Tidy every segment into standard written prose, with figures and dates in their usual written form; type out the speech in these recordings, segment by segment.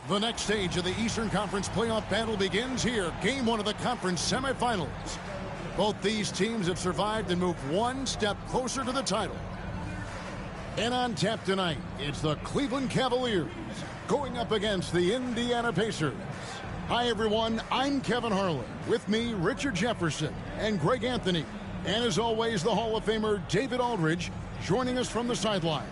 The next stage of the Eastern Conference playoff battle begins here. Game 1 of the conference semifinals. Both these teams have survived and moved one step closer to the title. And on tap tonight, it's the Cleveland Cavaliers going up against the Indiana Pacers. Hi, everyone. I'm Kevin Harlan. With me, Richard Jefferson and Greg Anthony. And as always, the Hall of Famer David Aldridge joining us from the sidelines.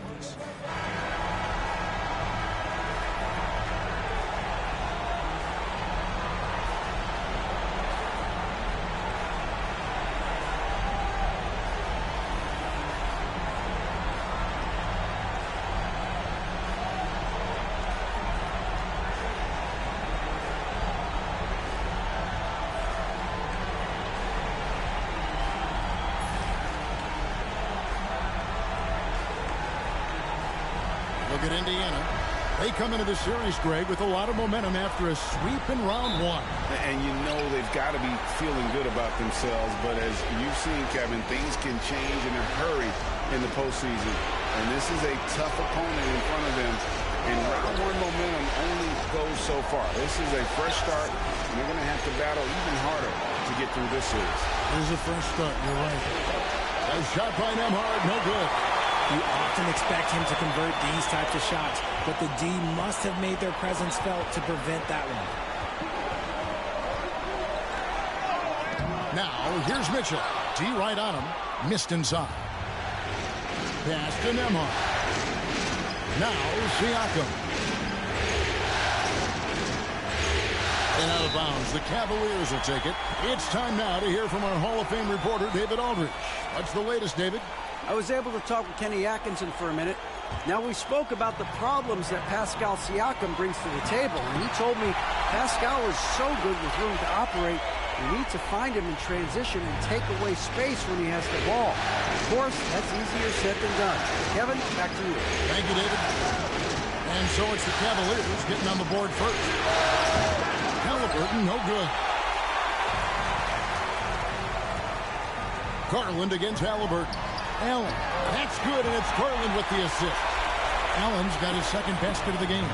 Look at Indiana. They come into the series, Greg, with a lot of momentum after a sweep in round 1. And you know they've got to be feeling good about themselves. But as you've seen, Kevin, things can change in a hurry in the postseason. And this is a tough opponent in front of them. And round 1 momentum only goes so far. This is a fresh start, and they're going to have to battle even harder to get through this series. It is a fresh start. You're right. A shot by Nembhard, no good. You often expect him to convert these types of shots, but the D must have made their presence felt to prevent that one. Now, here's Mitchell. D right on him. Missed inside. Pass to Nembhard. Now, Siakam. And out of bounds, the Cavaliers will take it. It's time now to hear from our Hall of Fame reporter, David Aldridge. What's the latest, David? I was able to talk with Kenny Atkinson for a minute. Now, we spoke about the problems that Pascal Siakam brings to the table, and he told me Pascal is so good with room to operate, we need to find him in transition and take away space when he has the ball. Of course, that's easier said than done. Kevin, back to you. Thank you, David. And so it's the Cavaliers getting on the board first. Halliburton, no good. Garland against Halliburton. Allen, that's good, and it's Garland with the assist. Allen's got his second basket of the game.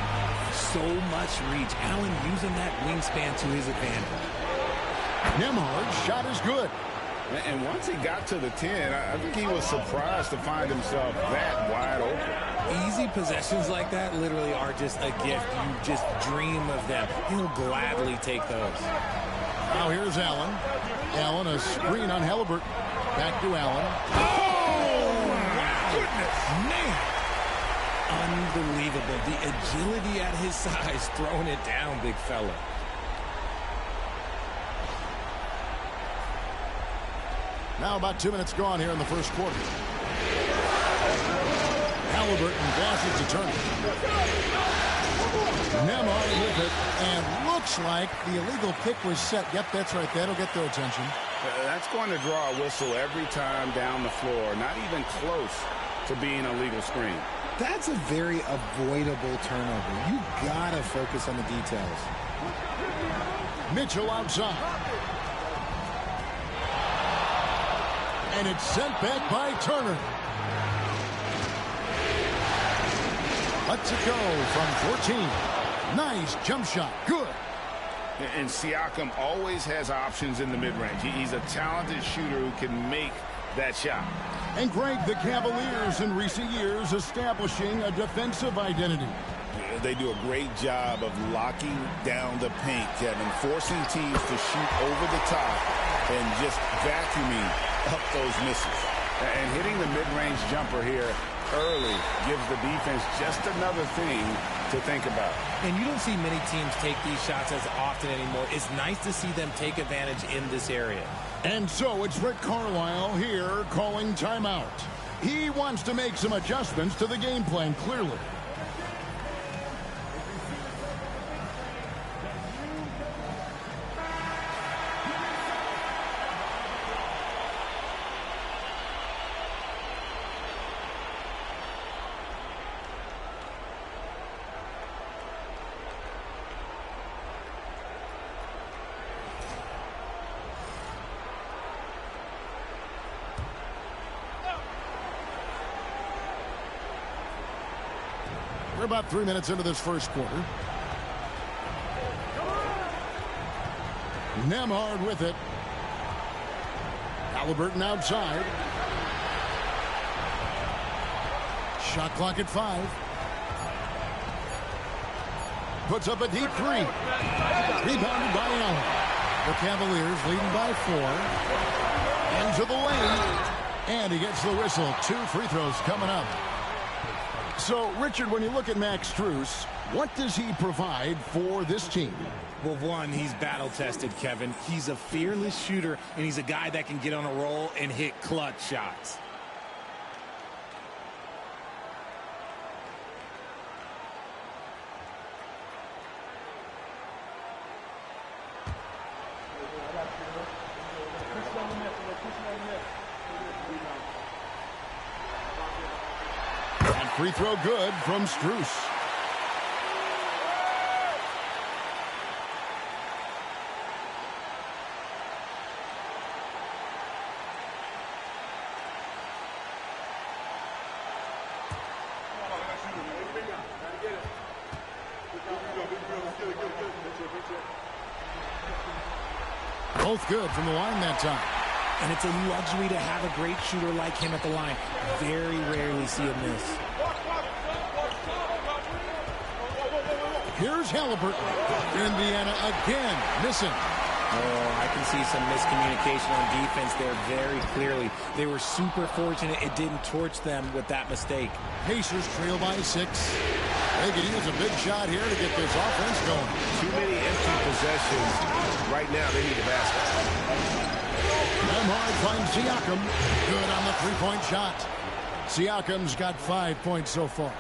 So much reach. Allen using that wingspan to his advantage. Nembhard's shot is good. And once he got to the 10, I think he was surprised to find himself that wide open. Easy possessions like that literally are just a gift. You just dream of them. He'll gladly take those. Now here's Allen. Allen, a screen on Halliburton. Back to Allen. Oh, wow. Goodness, man. Unbelievable. The agility at his size, throwing it down, big fella. Now about 2 minutes gone here in the first quarter. Halliburton passes to Turner. Nembhard with it, and looks like the illegal kick was set. Yep, that's right. That'll get their attention. That's going to draw a whistle every time down the floor. Not even close to being a legal screen. That's a very avoidable turnover. You gotta focus on the details. Mitchell outside. And it's sent back by Turner. Lets it go from 14. Nice jump shot. Good. And Siakam always has options in the mid-range. He's a talented shooter who can make that shot. And Greg, the Cavaliers in recent years establishing a defensive identity. They do a great job of locking down the paint, Kevin, forcing teams to shoot over the top and just vacuuming up those misses. And hitting the mid-range jumper here early gives the defense just another thing to think about. And you don't see many teams take these shots as often anymore. It's nice to see them take advantage in this area. And so it's Rick Carlisle here calling timeout. He wants to make some adjustments to the game plan, clearly. We're about 3 minutes into this first quarter. Nemhard with it. Halliburton outside. Shot clock at 5. Puts up a deep 3. Rebounded by Allen. The Cavaliers leading by 4. Into the lane. And he gets the whistle. 2 free throws coming up. So, Richard, when you look at Max Strus, what does he provide for this team? Well, one, he's battle-tested, Kevin. He's a fearless shooter, and he's a guy that can get on a roll and hit clutch shots. And free throw good from Strus. Both good from the line that time. And it's a luxury to have a great shooter like him at the line. Very rarely see him miss. Here's Halliburton. Indiana again missing. Oh, I can see some miscommunication on defense there very clearly. They were super fortunate it didn't torch them with that mistake. Pacers trail by 6. They could use a big shot here to get this offense going. Too many empty possessions. Right now, they need a basket. Nemhard finds Siakam. Good on the three-point shot. Siakam's got 5 points so far.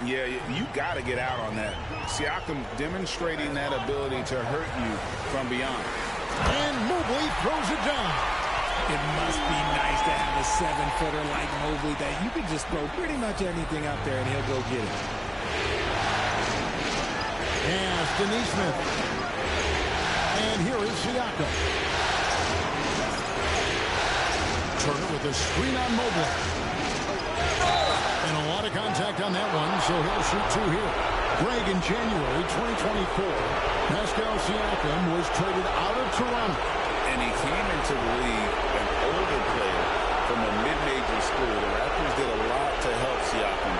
Yeah, you got to get out on that. Siakam demonstrating that ability to hurt you from beyond. And Mobley throws it down. It must be nice to have a 7-footer like Mobley that you can just throw pretty much anything out there and he'll go get it. Pass to Neesmith. And here is Siakam. Turner with a screen on Mobley. And a lot of contact on that one, so he'll shoot 2 here. Greg, in January 2024, Pascal Siakam was traded out of Toronto. And he came into the league an older player from a mid-major school. The Raptors did a lot to help Siakam,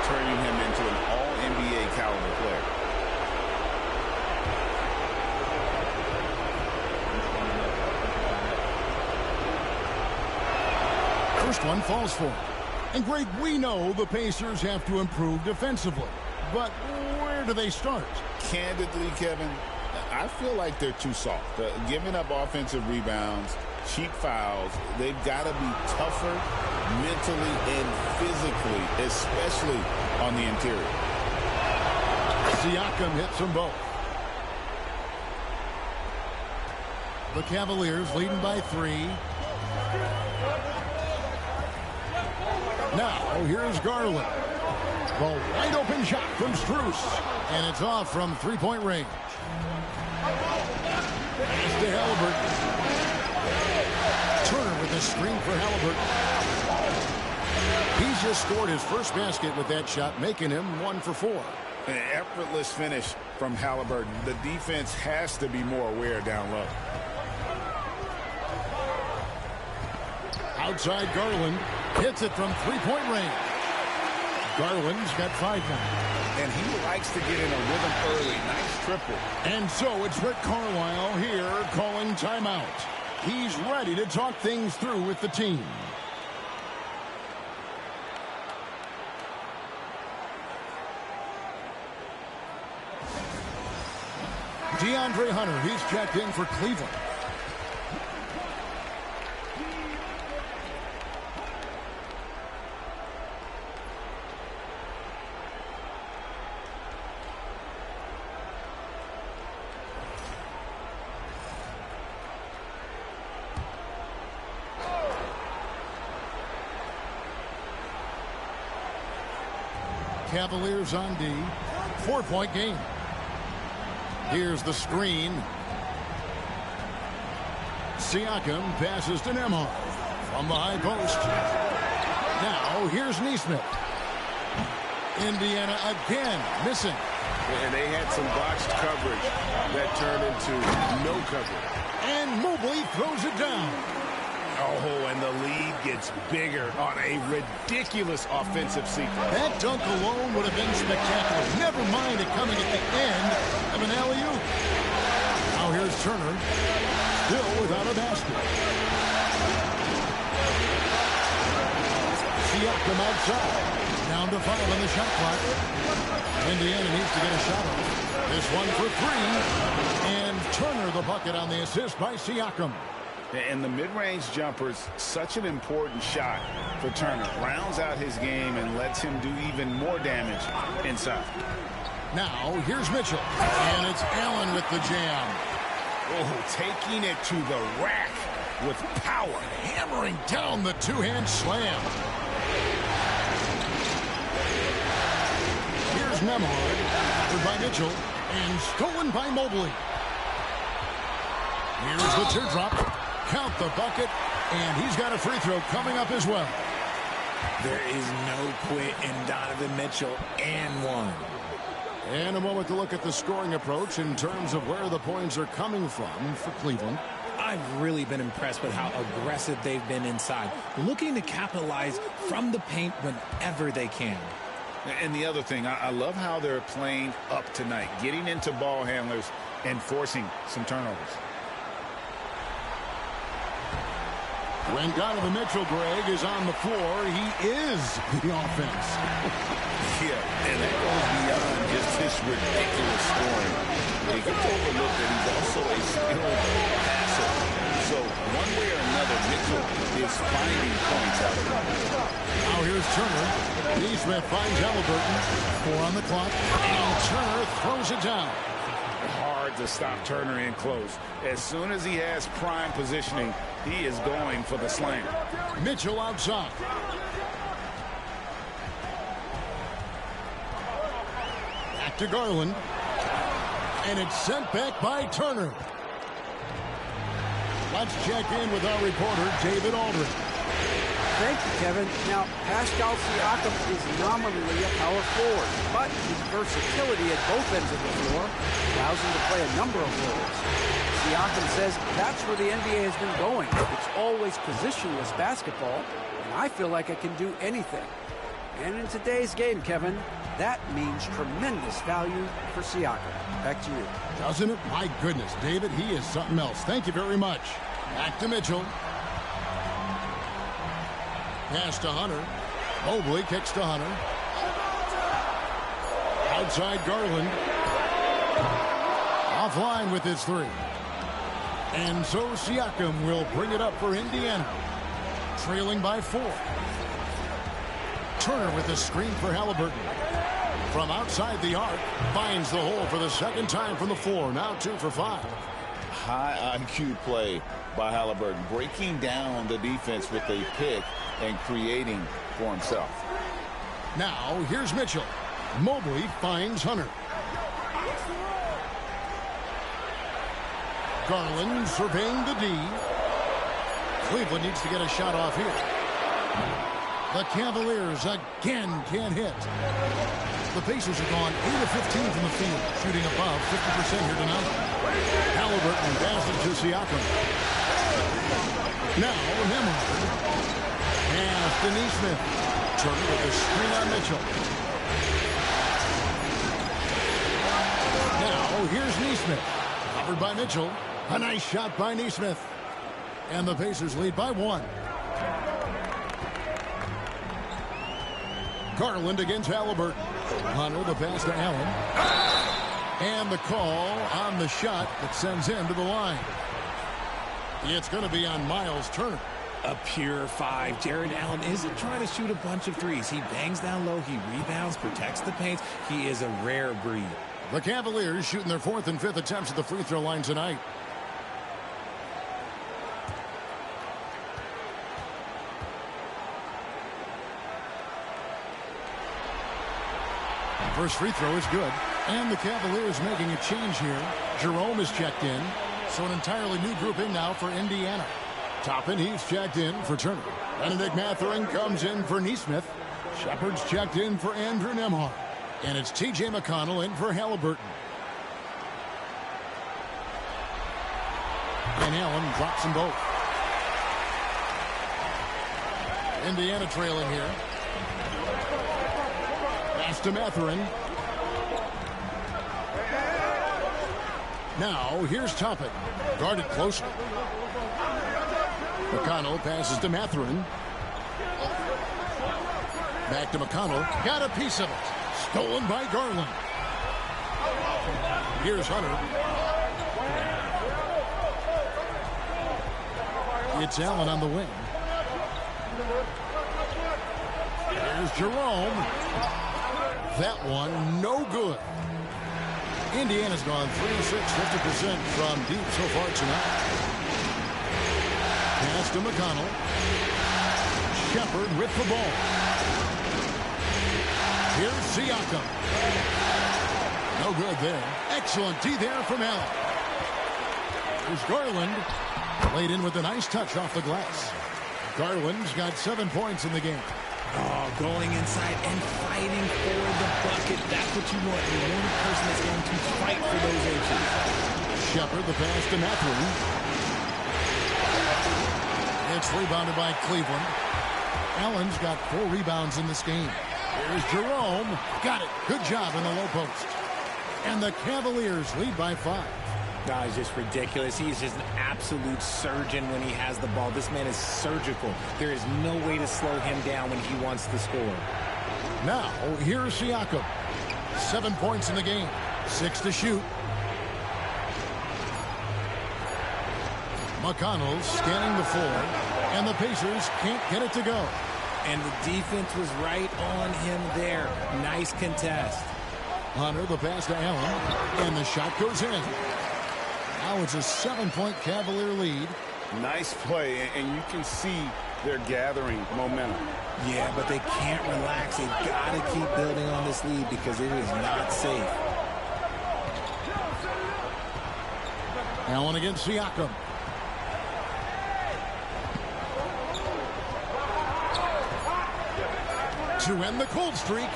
turning him into an all-NBA caliber player. First one falls for him. And, Greg, we know the Pacers have to improve defensively. But where do they start? Candidly, Kevin, I feel like they're too soft. Giving up offensive rebounds, cheap fouls, they've got to be tougher mentally and physically, especially on the interior. Siakam hits them both. The Cavaliers leading by 3. Now, here's Garland. The wide open shot from Strus. And it's off from three-point range. Pass to Halliburton. Turner with a screen for Halliburton. He's just scored his first basket with that shot, making him 1 for 4. An effortless finish from Halliburton. The defense has to be more aware down low. Outside Garland. Hits it from three-point range. Garland's got 5 now. And he likes to get in a rhythm early. Nice triple. And so it's Rick Carlisle here calling timeout. He's ready to talk things through with the team. DeAndre Hunter, he's checked in for Cleveland. Cavaliers on D. 4-point game. Here's the screen. Siakam passes to Nemhard from the high post. Now here's Neesmith. Indiana again missing. And they had some botched coverage that turned into no coverage. And Mobley throws it down. Oh, and the lead gets bigger on a ridiculous offensive sequence. That dunk alone would have been spectacular. Never mind it coming at the end of an alley-oop. Now here's Turner, still without a basket. Siakam outside. Down to 5 on the shot clock. Indiana needs to get a shot off. This one for 3. And Turner the bucket on the assist by Siakam. And the mid-range jumper's such an important shot for Turner. Rounds out his game and lets him do even more damage inside. Now, here's Mitchell. And it's Allen with the jam. Oh, taking it to the rack with power. Hammering down the two-hand slam. Here's Nembhard. Covered by Mitchell. And stolen by Mobley. Here's the teardrop. Count the bucket, and he's got a free throw coming up as well. There is no quit in Donovan Mitchell, and one. And a moment to look at the scoring approach in terms of where the points are coming from for Cleveland. I've really been impressed with how aggressive they've been inside, looking to capitalize from the paint whenever they can. And the other thing, I love how they're playing up tonight, getting into ball handlers and forcing some turnovers. When Donovan Mitchell, Greg, is on the floor, he is the offense. Yeah, and that goes beyond just his ridiculous scoring. He gets overlooked that he's also a skilled passer. So one way or another, Mitchell is finding points out of it. Now here's Turner. Neesmith finds Halliburton. 4 on the clock. And Turner throws it down. Hard to stop Turner in close. As soon as he has prime positioning, he is going for the slam. Mitchell outside. Back to Garland. And it's sent back by Turner. Let's check in with our reporter, David Aldridge. Thank you, Kevin. Now, Pascal Siakam is nominally a power forward, but his versatility at both ends of the floor allows him to play a number of roles. Siakam says that's where the NBA has been going. It's always positionless basketball, and I feel like I can do anything. And in today's game, Kevin, that means tremendous value for Siakam. Back to you. Doesn't it? My goodness, David, he is something else. Thank you very much. Back to Mitchell. Pass to Hunter. Mobley kicks to Hunter. Outside Garland. Offline with his 3. And so Siakam will bring it up for Indiana. Trailing by 4. Turner with the screen for Halliburton. From outside the arc, finds the hole for the second time from the floor. Now 2 for 5. High IQ play by Halliburton, breaking down the defense with a pick and creating for himself. Now here's Mitchell. Mobley finds Hunter. Garland surveying the D. Cleveland needs to get a shot off here. The Cavaliers again can't hit. The Pacers have gone 8 of 15 from the field, shooting above 50% here tonight. Halliburton passes to Siakam. Now Nembhard. Pass to Neesmith. Turner with the screen on Mitchell. Now here's Neesmith. Covered by Mitchell. A nice shot by Neesmith. And the Pacers lead by 1. Garland against Halliburton. Hunter the pass to Allen. And the call on the shot that sends him to the line. It's going to be on Miles Turner. A pure 5. Jared Allen isn't trying to shoot a bunch of threes. He bangs down low. He rebounds, protects the paint. He is a rare breed. The Cavaliers shooting their 4th and 5th attempts at the free throw line tonight. First free throw is good. And the Cavaliers making a change here. Jerome is checked in. So an entirely new group in now for Indiana. Toppin, he's checked in for Turner. Benedict Mathurin comes in for Neesmith. Shepard's checked in for Andrew Nembhard. And it's T.J. McConnell in for Halliburton. And Allen drops them both. Indiana trailing here. Pass to Mathurin. Now, here's Toppin. Guarded closely. McConnell passes to Mathurin. Back to McConnell. Got a piece of it. Stolen by Garland. Here's Hunter. It's Allen on the wing. Here's Jerome. That one, no good. Indiana's gone 3 of 6, 50% from deep so far tonight. Pass to McConnell. Shepard with the ball. Here's Siakam. No good there. Excellent D there from Allen. Here's Garland. Laid in with a nice touch off the glass. Garland's got 7 points in the game. Oh, going inside and fighting for the bucket. That's what you want. You want a person that's going to fight for those inches. Shepard, the pass to Mathurin. It's rebounded by Cleveland. Allen's got 4 rebounds in this game. Here's Jerome. Got it. Good job in the low post. And the Cavaliers lead by 5. No, it's just ridiculous. He's just an absolute surgeon when he has the ball. This man is surgical. There is no way to slow him down when he wants to score. Now, here's Siakam. 7 points in the game. 6 to shoot. McConnell scanning the floor. And the Pacers can't get it to go. And the defense was right on him there. Nice contest. Hunter, the pass to Allen. And the shot goes in. Now it's a 7-point Cavalier lead. Nice play, and you can see they're gathering momentum. Yeah, but they can't relax. They've got to keep building on this lead because it is not safe. Allen against Siakam. To end the cold streak.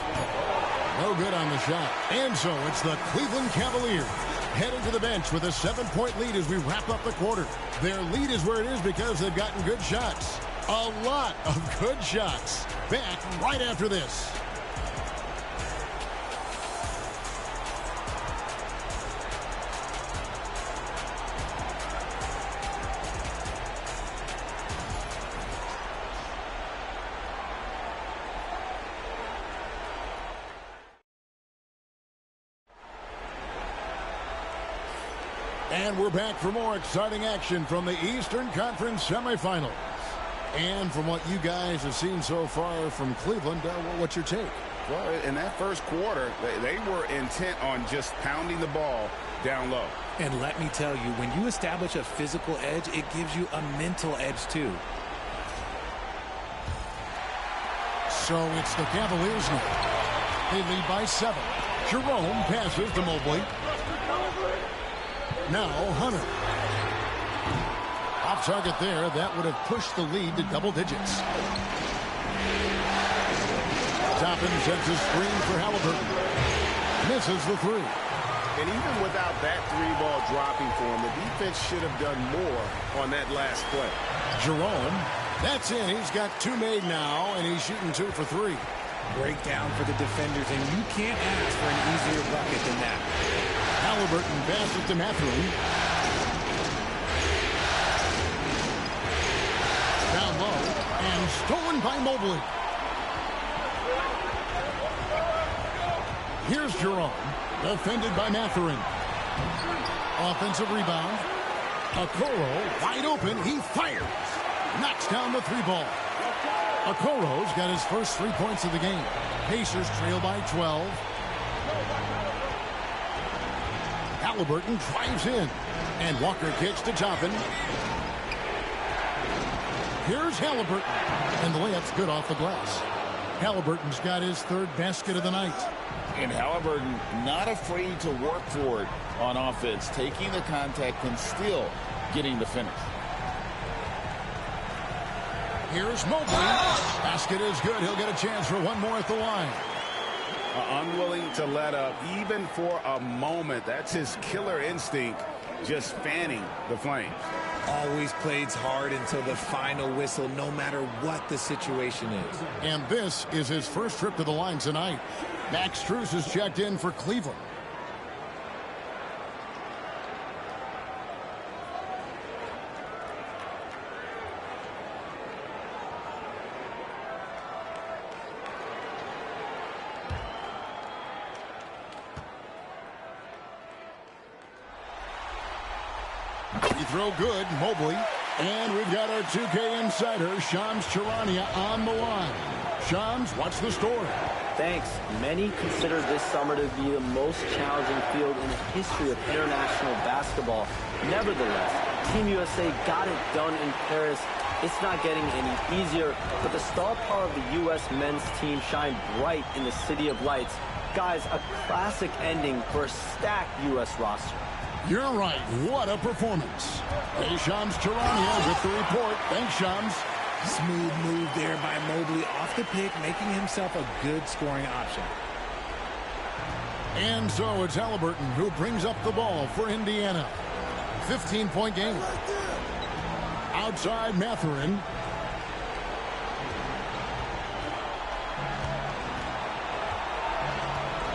No good on the shot. And so it's the Cleveland Cavaliers heading to the bench with a 7-point lead as we wrap up the quarter. Their lead is where it is because they've gotten good shots. A lot of good shots. Back right after this. And we're back for more exciting action from the Eastern Conference semifinals. And from what you guys have seen so far from Cleveland, what's your take? Well, in that first quarter, they were intent on just pounding the ball down low. And let me tell you, when you establish a physical edge, it gives you a mental edge too. So it's the Cavaliers now. They lead by 7. Jerome passes to Mobley. Now Hunter. Off target there. That would have pushed the lead to double digits. Toppin sets a screen for Halliburton. Misses the 3. And even without that 3-ball dropping for him, the defense should have done more on that last play. Jerome. That's in. He's got 2 made now, and he's shooting 2 for 3. Breakdown for the defenders, and you can't ask for an easier bucket than that. Halliburton passes to Mathurin. Down low and stolen by Mobley. Here's Jerome, defended by Mathurin. Offensive rebound. Okoro wide open. He fires. Knocks down the 3-ball. Okoro's got his first 3 points of the game. Pacers trail by 12. Halliburton drives in. And Walker kicks to Toppin. Here's Halliburton. And the layup's good off the glass. Halliburton's got his 3rd basket of the night. And Halliburton not afraid to work for it on offense, taking the contact and still getting the finish. Here's Mobley. Basket is good. He'll get a chance for one more at the line. Unwilling to let up even for a moment. That's his killer instinct, just fanning the flames. Always plays hard until the final whistle, no matter what the situation is. And this is his first trip to the line tonight. Max Strus is checked in for Cleveland. Throw good, Mobley. And we've got our 2K insider, Shams Charania, on the line. Shams, what's the story? Thanks. Many consider this summer to be the most challenging field in the history of international basketball. Nevertheless, Team USA got it done in Paris. It's not getting any easier, but the star power of the U.S. men's team shined bright in the City of Lights. Guys, a classic ending for a stacked U.S. roster. You're right. What a performance. Hey, Shams Charania with the report. Thanks, Shams. Smooth move there by Mobley off the pick, making himself a good scoring option. And so it's Halliburton who brings up the ball for Indiana. 15-point game. Outside Mathurin.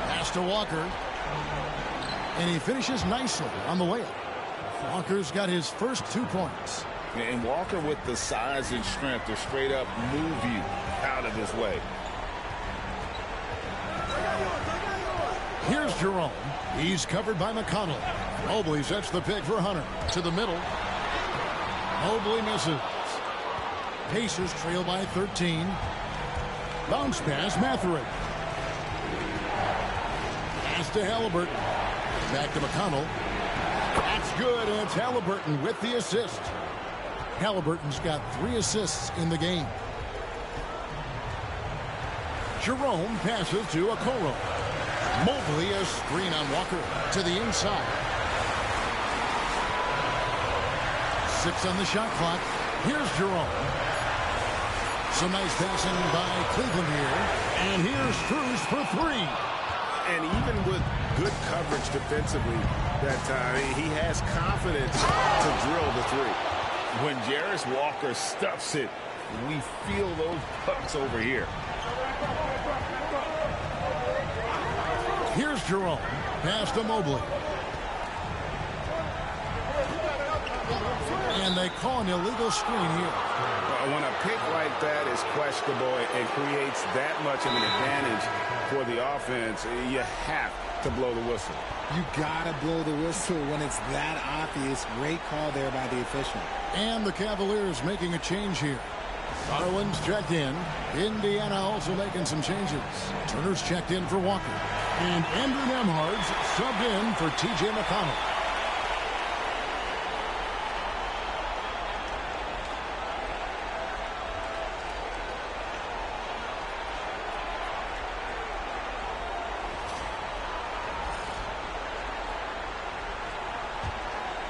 Pass to Walker. And he finishes nicely on the layup. Walker's got his first 2 points. And Walker with the size and strength to straight up move you out of his way. Here's Jerome. He's covered by McConnell. Mobley sets the pick for Hunter. To the middle. Mobley misses. Pacers trail by 13. Bounce pass, Mathurin. Pass to Halliburton. Back to McConnell. That's good, and it's Halliburton with the assist. Halliburton's got 3 assists in the game. Jerome passes to Okoro. Mobley, a screen on Walker to the inside. 6 on the shot clock. Here's Jerome. Some nice passing by Cleveland here. And here's Strus for 3. And even with good coverage defensively that time, he has confidence to drill the 3. When Jarris Walker stuffs it, we feel those pucks over here. Here's Jerome. Pass to Mobley. And they call an illegal screen here. When a pick like that is questionable and creates that much of an advantage for the offense, you have to blow the whistle. You gotta blow the whistle when it's that obvious. Great call there by the official. And the Cavaliers making a change here. Garland's checked in. Indiana also making some changes. Turner's checked in for Walker. And Andrew Nembhard's subbed in for T.J. McConnell.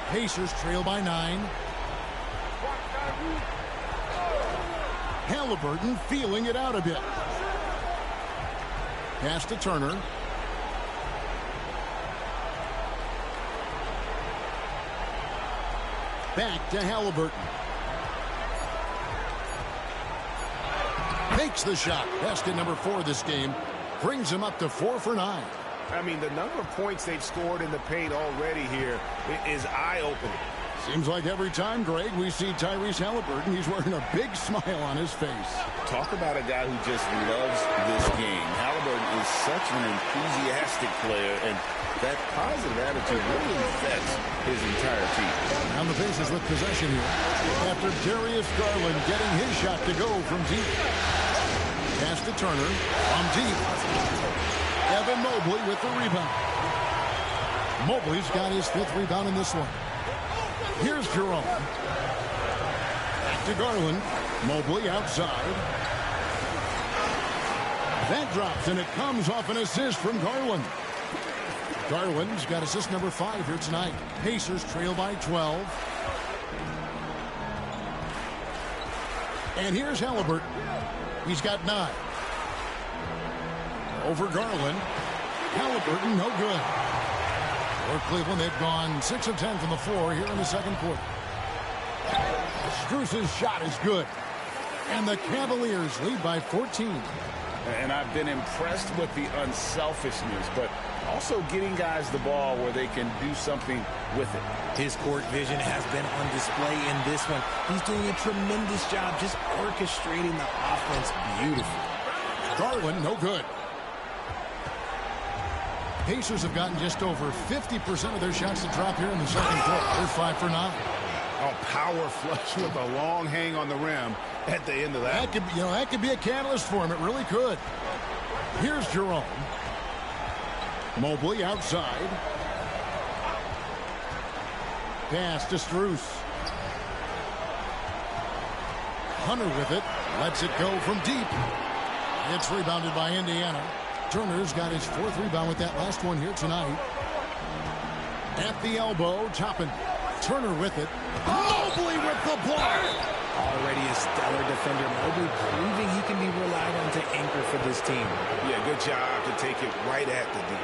Pacers trail by 9. Halliburton feeling it out a bit. Pass to Turner. Back to Halliburton. Makes the shot. Basket number 4 this game. Brings him up to 4 for 9. I mean, the number of points they've scored in the paint already here is eye-opening. Seems like every time, Greg, we see Tyrese Halliburton, he's wearing a big smile on his face. Talk about a guy who just loves this game. Halliburton is such an enthusiastic player, and that positive attitude really affects his entire team. And the Pacers with possession here after Darius Garland getting his shot to go from deep. Pass to Turner from deep. Evan Mobley with the rebound. Mobley's got his 5th rebound in this one. Here's Jerome. Back to Garland. Mobley outside. That drops, and it comes off an assist from Garland. Garland's got assist number 5 here tonight. Pacers trail by 12. And here's Halliburton. He's got 9. Over Garland. Halliburton, no good. For Cleveland, they've gone 6 of 10 from the floor here in the second quarter. Strus's shot is good. And the Cavaliers lead by 14. And I've been impressed with the unselfishness, but also getting guys the ball where they can do something with it. His court vision has been on display in this one. He's doing a tremendous job just orchestrating the offense beautifully. Garland, no good. Pacers have gotten just over 50% of their shots to drop here in the second quarter. They're 5 for 9. Oh, power flush with a long hang on the rim at the end of that. That could be a catalyst for him. It really could. Here's Jerome. Mobley outside. Pass to Strus. Hunter with it. Lets it go from deep. It's rebounded by Indiana. Turner's got his 4th rebound with that last one here tonight. At the elbow, Toppin. Turner with it. Mobley with the block. Already a stellar defender. Mobley proving he can be relied on to anchor for this team. Yeah, good job to take it right at the D.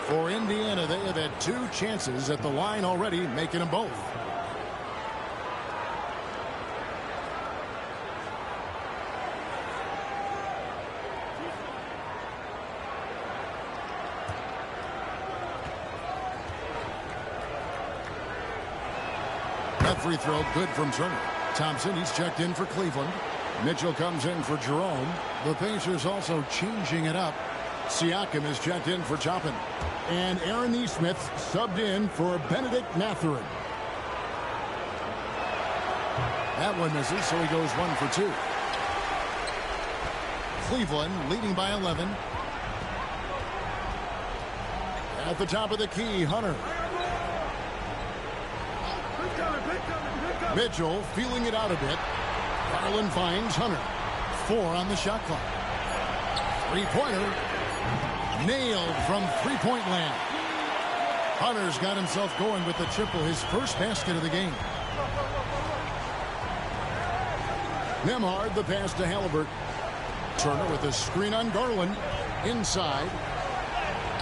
For Indiana, they have had 2 chances at the line already, making them both. That free throw good from Turner. Thompson, he's checked in for Cleveland. Mitchell comes in for Jerome. The Pacers also changing it up. Siakam is checked in for Toppin. And Aaron Nesmith subbed in for Benedict Mathurin. That one misses, so he goes 1 for 2. Cleveland leading by 11. At the top of the key, Hunter. Mitchell feeling it out a bit. Garland finds Hunter. 4 on the shot clock. Three-pointer. Nailed from three-point land. Hunter's got himself going with the triple, his first basket of the game. Nembhard, the pass to Halliburton. Turner with a screen on Garland. Inside.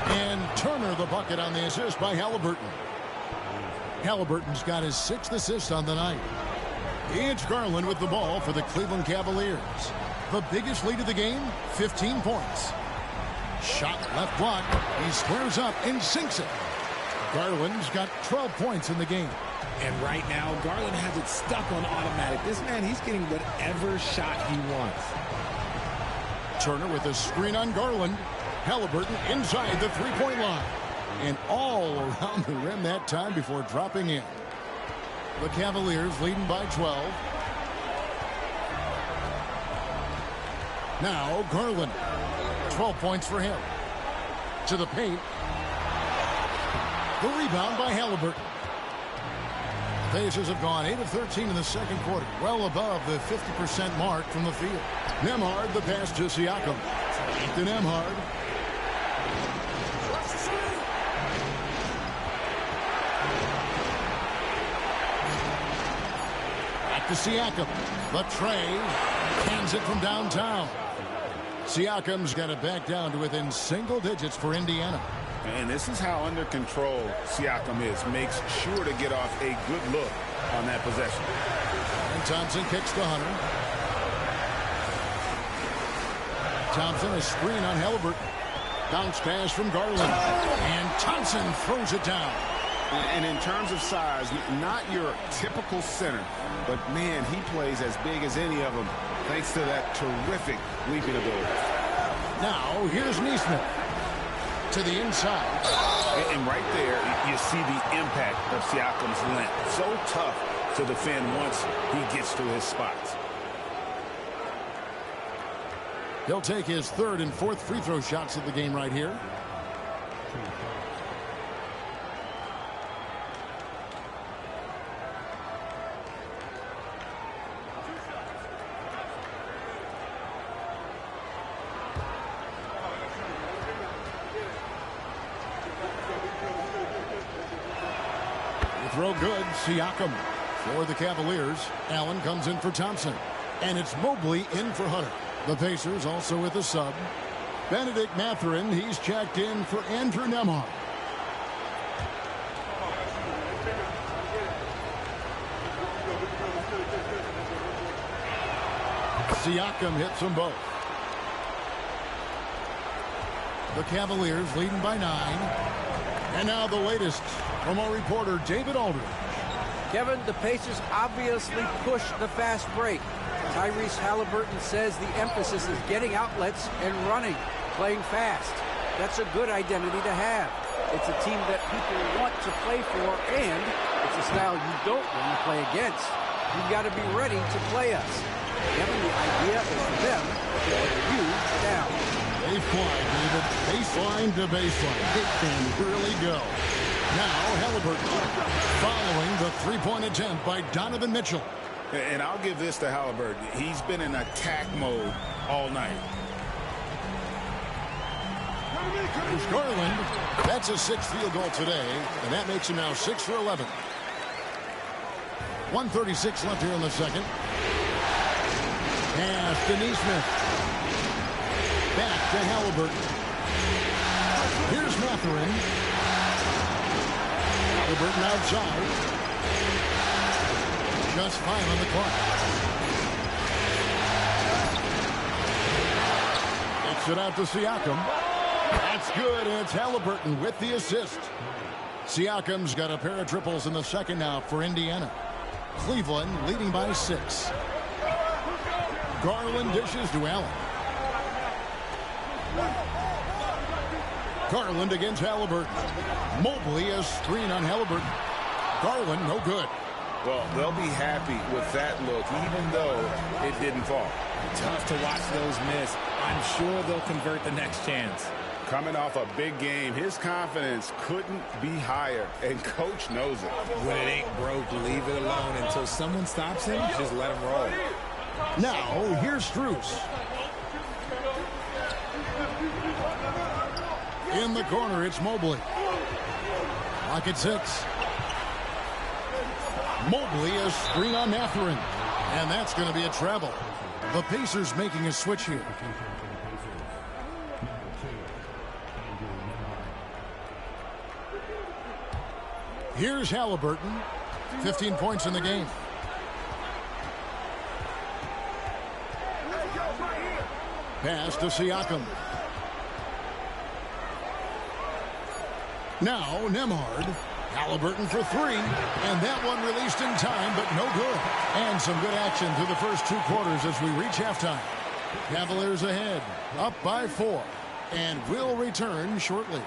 And Turner the bucket on the assist by Halliburton. Halliburton's got his 6th assist on the night. It's Garland with the ball for the Cleveland Cavaliers. The biggest lead of the game, 15 points. Shot left block. He squares up and sinks it. Garland's got 12 points in the game. And right now, Garland has it stuck on automatic. This man, he's getting whatever shot he wants. Turner with a screen on Garland. Halliburton inside the three-point line. And all around the rim that time before dropping in. The Cavaliers leading by 12. Now Garland. 12 points for him. To the paint. The rebound by Halliburton. Pacers have gone 8 of 13 in the second quarter. Well above the 50% mark from the field. Nembhard, the pass to Siakam. To Nembhard. Back to Siakam. The tray. Hands it from downtown. Siakam's got it back down to within single digits for Indiana. And this is how under control Siakam is. Makes sure to get off a good look on that possession. And Thompson kicks to Hunter. Thompson, a screen on Halliburton. Bounce pass from Garland. And Thompson throws it down. And in terms of size, not your typical center, but man, he plays as big as any of them thanks to that terrific leaping ability. Now, here's Nesmith to the inside. And right there, you see the impact of Siakam's length. So tough to defend once he gets to his spots. He'll take his 3rd and 4th free throw shots of the game right here. Throw good. Siakam for the Cavaliers. Allen comes in for Thompson. And it's Mobley in for Hunter. The Pacers also with a sub. Benedict Mathurin, he's checked in for Andrew Nembhard. Siakam hits them both. The Cavaliers leading by 9. And now the latest from our reporter, David Aldridge. Kevin, the Pacers obviously pushed the fast break. Tyrese Halliburton says the emphasis is getting outlets and running, playing fast. That's a good identity to have. It's a team that people want to play for, and it's a style you don't want to play against. You've got to be ready to play us. Kevin, the idea is for them to wear you down. They fly, David. Baseline to baseline. It can really go. Now Halliburton following the three-point attempt by Donovan Mitchell. And I'll give this to Halliburton. He's been in attack mode all night. Here's Garland. That's his 6th field goal today, and that makes him now 6 for 11. 1:36 left here in the second. Pass to Nesmith. Back to Halliburton. Here's Mathurin. Halliburton outside. Just 5 on the clock. Takes it out to Siakam. That's good, and it's Halliburton with the assist. Siakam's got a pair of triples in the second now for Indiana. Cleveland leading by 6. Garland dishes to Allen. Garland against Halliburton. Mobley a screen on Halliburton. Garland no good. Well, they'll be happy with that look, even though it didn't fall. Tough to watch those miss. I'm sure they'll convert the next chance. Coming off a big game, his confidence couldn't be higher, and coach knows it. When it ain't broke, leave it alone until someone stops him. Just let him roll. Now, here's Strus. In the corner, it's Mobley. Lock at 6. Mobley a screen on Mathurin. And that's going to be a travel. The Pacers making a switch here. Here's Halliburton. 15 points in the game. Pass to Siakam. Now Nembhard. Halliburton for 3. And that one released in time, but no good. And some good action through the first 2 quarters as we reach halftime. Cavaliers ahead, up by 4. And will return shortly.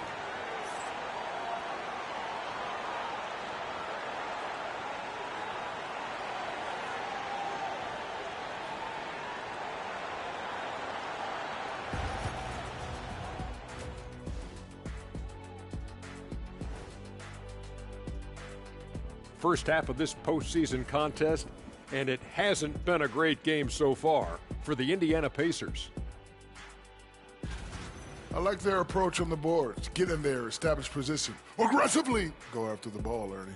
First half of this postseason contest, and it hasn't been a great game so far for the Indiana Pacers. I like their approach on the boards. Get in there, establish position. Aggressively go after the ball, Ernie.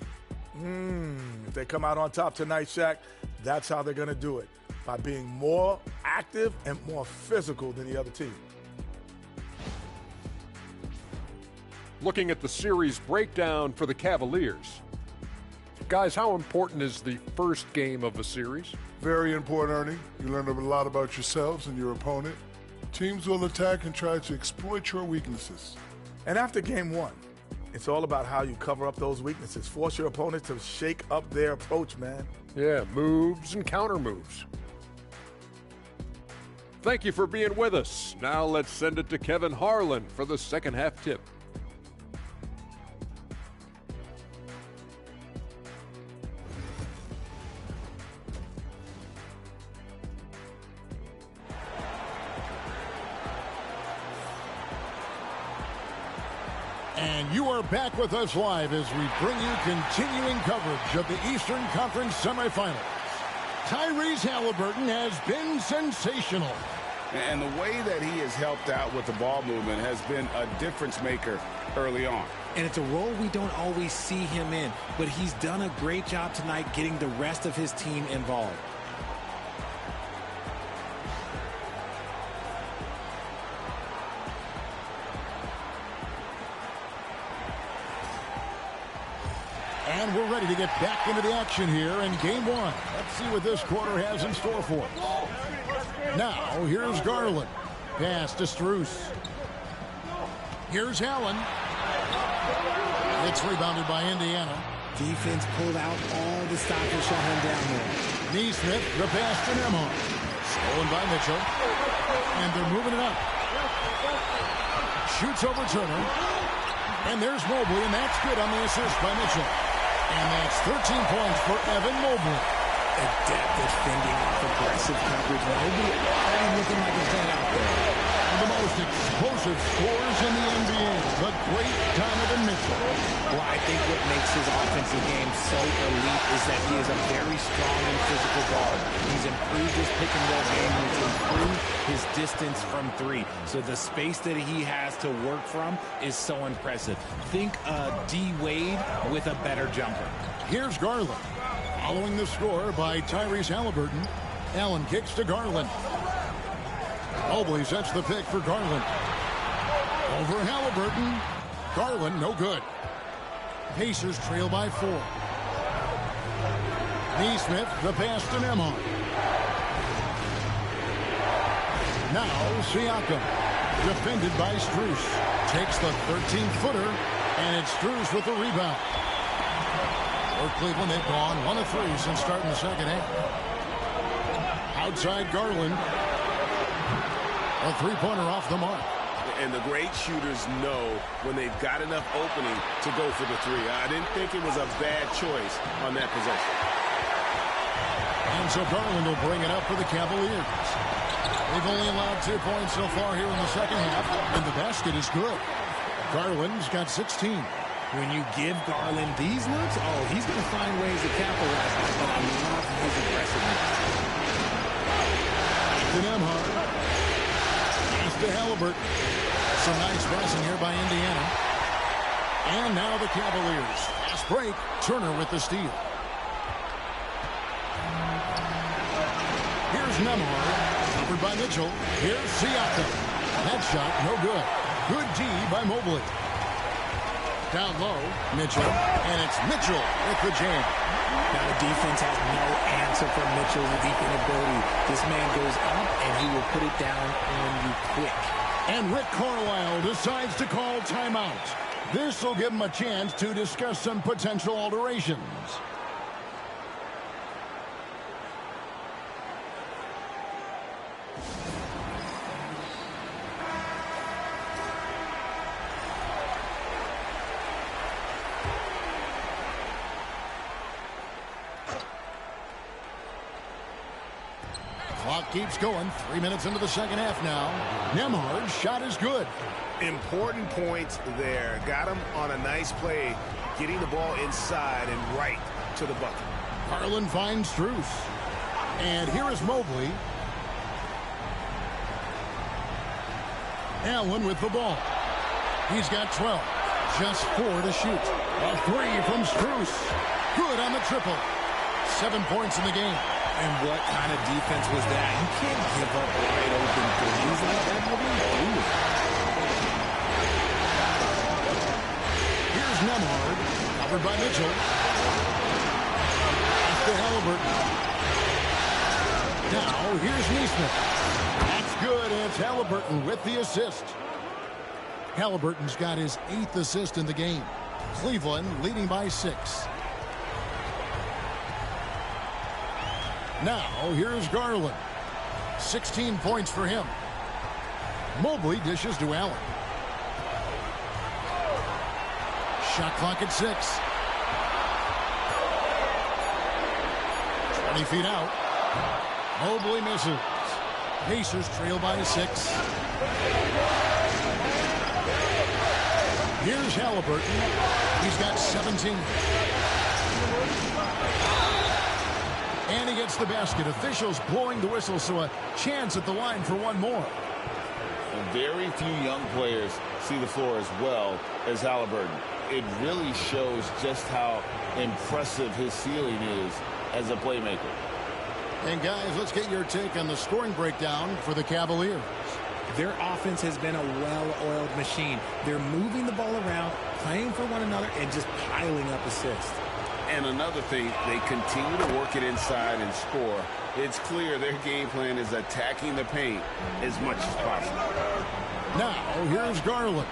If they come out on top tonight, Shaq, that's how they're going to do it, by being more active and more physical than the other team. Looking at the series breakdown for the Cavaliers. Guys, how important is the first game of a series? Very important, Ernie. You learn a lot about yourselves and your opponent. Teams will attack and try to exploit your weaknesses. And after game 1, it's all about how you cover up those weaknesses. Force your opponent to shake up their approach, man. Yeah, moves and counter moves. Thank you for being with us. Now let's send it to Kevin Harlan for the second half tip. And you are back with us live as we bring you continuing coverage of the Eastern Conference semifinals. Tyrese Halliburton has been sensational. And the way that he has helped out with the ball movement has been a difference maker early on. And it's a role we don't always see him in, but he's done a great job tonight getting the rest of his team involved. And we're ready to get back into the action here in game one. Let's see what this quarter has in store for us. Now, here's Garland. Pass to Strus. Here's Allen. It's rebounded by Indiana. Defense pulled out all the stops and shut him down there. Neesmith, the pass to Nembhard. Stolen by Mitchell. And they're moving it up. Shoots over Turner. And there's Mobley, and that's good on the assist by Mitchell. And that's 13 points for Evan Mobley. Adept at fending off aggressive coverage. Mobley already looking like a vet out there. The most explosive scores in the NBA. The great Donovan Mitchell. Well, I think what makes his offensive game so elite is that he is a very strong and physical guard. He's improved his pick and roll game. He's improved his distance from three. So the space that he has to work from is so impressive. Think D. Wade with a better jumper. Here's Garland. Following the score by Tyrese Halliburton. Allen kicks to Garland. Mobley sets the pick for Garland. Over Halliburton. Garland, no good. Pacers trail by 4. Neesmith, the pass to Nembhard. Now Siakam, defended by Strus. Takes the 13-footer, and it's Strus with the rebound. For Cleveland, they've gone 1 of 3 since starting the second half. Outside Garland. A three-pointer off the mark. And the great shooters know when they've got enough opening to go for the three. I didn't think it was a bad choice on that possession. And so Garland will bring it up for the Cavaliers. They've only allowed 2 points so far here in the second half, and the basket is good. Garland's got 16. When you give Garland these looks, he's going to find ways to capitalize on it, but I love his aggressiveness. To Nembhard. To Halliburton. Some nice passing here by Indiana. And now the Cavaliers. Fast break. Turner with the steal. Here's Nembhard. Covered by Mitchell. Here's Siakam. That shot, no good. Good D by Mobley. Down low, Mitchell. And it's Mitchell with the jam. Now the defense has no answer for Mitchell's defensive ability. This man goes up, and he will put it down on you quick. And Rick Carlisle decides to call timeout. This will give him a chance to discuss some potential alterations. Clock keeps going. 3 minutes into the second half now. Nembhard's shot is good. Important points there. Got him on a nice play, getting the ball inside and right to the bucket. Garland finds Strus. And here is Mobley. Allen with the ball. He's got 12. Just 4 to shoot. A 3 from Strus. Good on the triple. 7 points in the game. And what kind of defense was that? You can't give up wide open threes like that. Here's Nembhard, covered by Mitchell. To Halliburton. Now, here's Neesmith. That's good, and it's Halliburton with the assist. Halliburton's got his 8th assist in the game. Cleveland leading by 6. Now, here's Garland. 16 points for him. Mobley dishes to Allen. Shot clock at 6. 20 feet out. Mobley misses. Pacers trail by 6. Here's Halliburton. He's got 17. And he gets the basket. Officials blowing the whistle, so a chance at the line for one more. And very few young players see the floor as well as Halliburton. It really shows just how impressive his ceiling is as a playmaker. And guys, let's get your take on the scoring breakdown for the Cavaliers. Their offense has been a well-oiled machine. They're moving the ball around, playing for one another, and just piling up assists. And another thing, they continue to work it inside and score. It's clear their game plan is attacking the paint as much as possible. Now, here's Garland.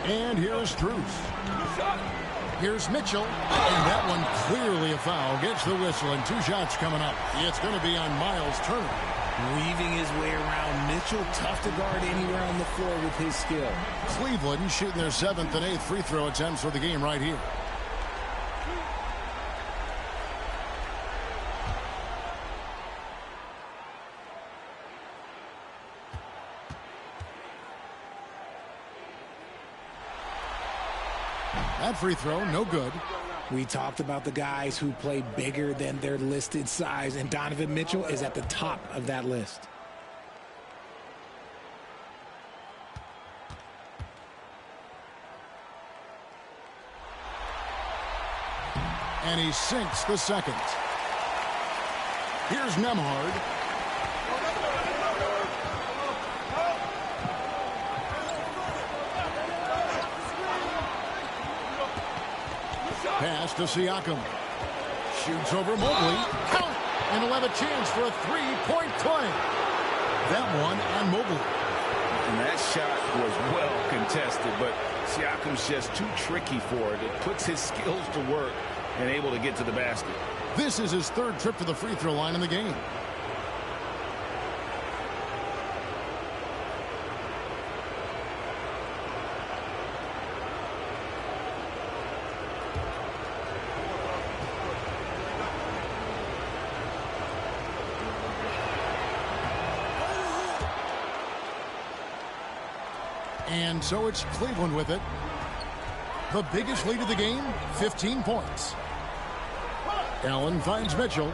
And here's Strus. Here's Mitchell. And that one clearly a foul. Gets the whistle, and 2 shots coming up. It's going to be on Miles Turner. Weaving his way around. Mitchell, tough to guard anywhere on the floor with his skill. Cleveland shooting their 7th and 8th free throw attempts for the game right here. That free throw, no good. We talked about the guys who play bigger than their listed size, and Donovan Mitchell is at the top of that list. And he sinks the second. Here's Nembhard. Pass to Siakam. Shoots over Mobley. Count! And he'll have a chance for a 3-point play. That one on Mobley. And that shot was well contested, but Siakam's just too tricky for it. It puts his skills to work and able to get to the basket. This is his 3rd trip to the free throw line in the game. And so it's Cleveland with it. The biggest lead of the game, 15 points. Allen finds Mitchell.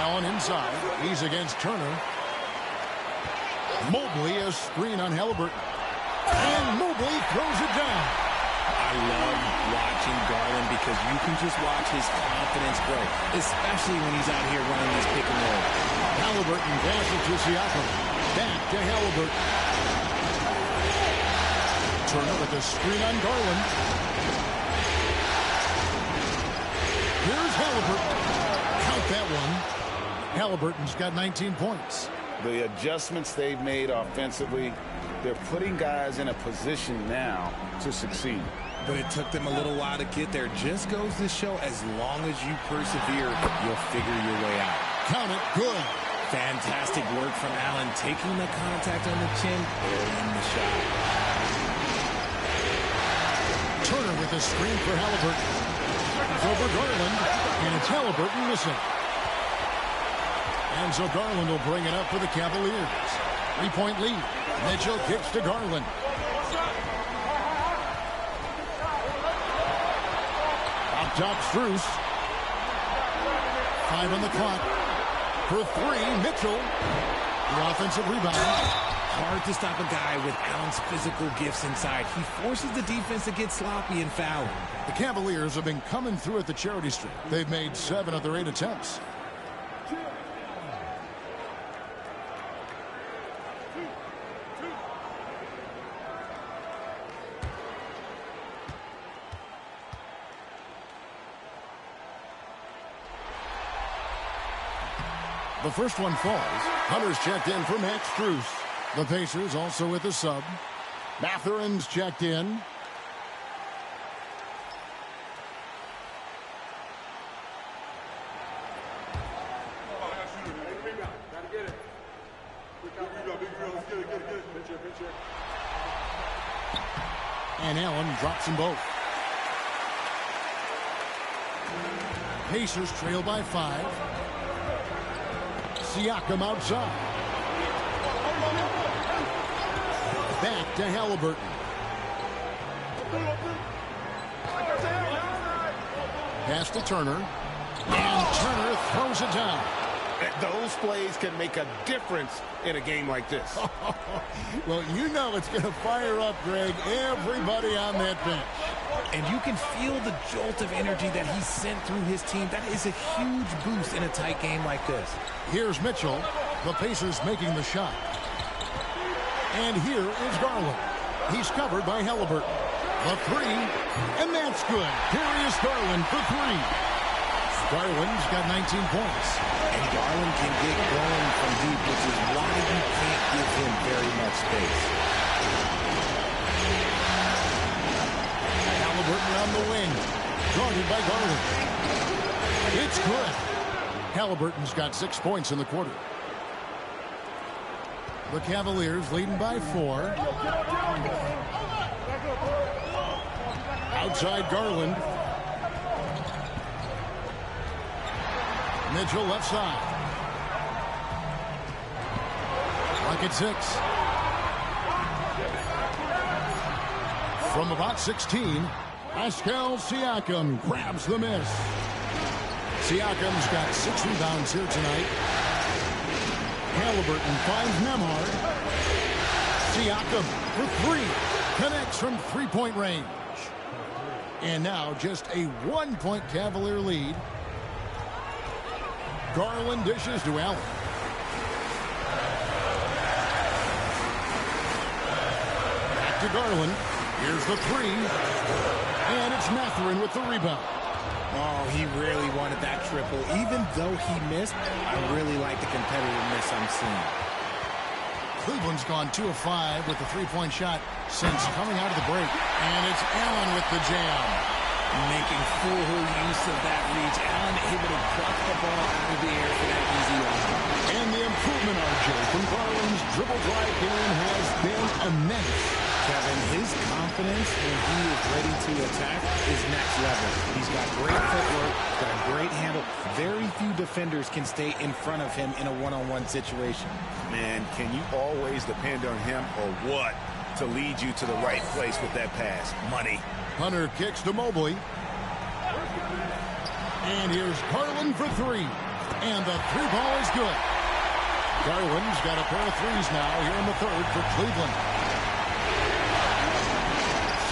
Allen inside. He's against Turner. Mobley, a screen on Halliburton. And Mobley throws it down. I love watching Garland because you can just watch his confidence grow, especially when he's out here running these pick and roll. Halliburton passes to Siakam. Back to Halliburton. Turner with a screen on Garland. Here's Halliburton. Count that one. Halliburton's got 19 points. The adjustments they've made offensively, they're putting guys in a position now to succeed. But it took them a little while to get there. Just goes to show as long as you persevere, you'll figure your way out. Count it. Good. Fantastic work from Allen, taking the contact on the chin, burying the shot. Turner with a screen for Halliburton. It's over Garland, and it's Halliburton missing. And so Garland will bring it up for the Cavaliers. 3-point lead. Mitchell kicks to Garland. Up top, Strus. 5 on the clock. For 3, Mitchell. The offensive rebound. Hard to stop a guy with Allen's physical gifts inside. He forces the defense to get sloppy and foul. The Cavaliers have been coming through at the charity stripe. They've made 7 of their 8 attempts. The first one falls. Hunter's checked in for Max Strus. The Pacers also with a sub. Matherin's checked in. And Allen drops them both. Pacers trail by 5. Siakam outside. Back to Halliburton. Pass to Turner. And Turner throws it down. Those plays can make a difference in a game like this. Well, you know it's going to fire up, Greg, everybody on that bench. And you can feel the jolt of energy that he sent through his team. That is a huge boost in a tight game like this. Here's Mitchell. The Pacers making the shot. And here is Garland. He's covered by Halliburton. A three, and that's good. Here is Garland for three. Garland's got 19 points. And Garland can get going from deep, which is why you can't give him very much space. Halliburton on the wing. Guarded by Garland. It's good. Halliburton's got 6 points in the quarter. The Cavaliers leading by 4. Outside Garland. Mitchell left side. Rocket 6. From about 16, Pascal Siakam grabs the miss. Siakam's got 6 rebounds here tonight. Halliburton finds Nembhard. Siakam for 3. Connects from three-point range. And now just a 1-point Cavalier lead. Garland dishes to Allen. Back to Garland. Here's the 3. And it's Mathurin with the rebound. Oh, he really wanted that triple. Even though he missed, I really like the competitiveness I'm seeing. Cleveland's gone 2 of 5 with the three-point shot since coming out of the break. And it's Allen with the jam. Making full use of that reach. Allen able to pluck the ball out of the air for that easy one. And the improvement, RJ, from Garland's dribble drive game has been immense. Kevin, his confidence when he is ready to attack is next level. He's got great footwork, got a great handle. Very few defenders can stay in front of him in a one-on-one situation. Man, can you always depend on him or what to lead you to the right place with that pass? Money. Hunter kicks to Mobley. And here's Garland for 3. And the 3-ball is good. Garland's got a pair of threes now here in the third for Cleveland.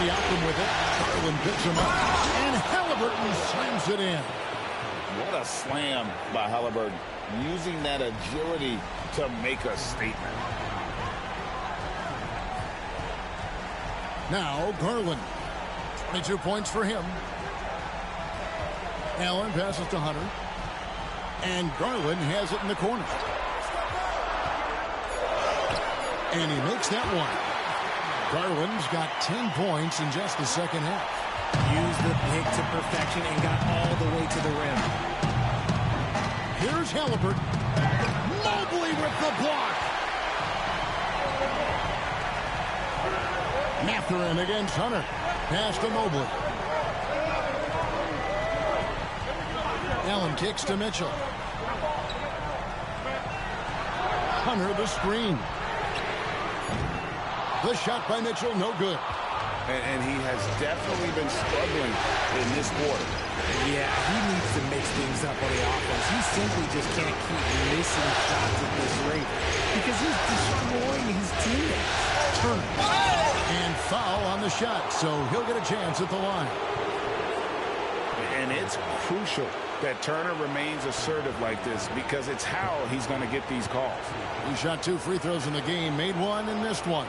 Siakam with it. Garland picks him up. And Halliburton slams it in. What a slam by Halliburton. Using that agility to make a statement. Now Garland. 22 points for him. Allen passes to Hunter. And Garland has it in the corner. And he makes that one. Garland's got 10 points in just the second half. Used the pick to perfection and got all the way to the rim. Here's Halliburton. Mobley with the block. Mathurin against Hunter. Pass to Mobley. Allen kicks to Mitchell. Hunter the screen. The shot by Mitchell, no good. And he has definitely been struggling in this quarter. Yeah, he needs to mix things up on the offense. He simply just can't keep missing shots at this rate because he's destroying his teammates. Turner. And foul on the shot, so he'll get a chance at the line. And it's crucial that Turner remains assertive like this because it's how he's going to get these calls. He shot 2 free throws in the game, made 1 and missed 1.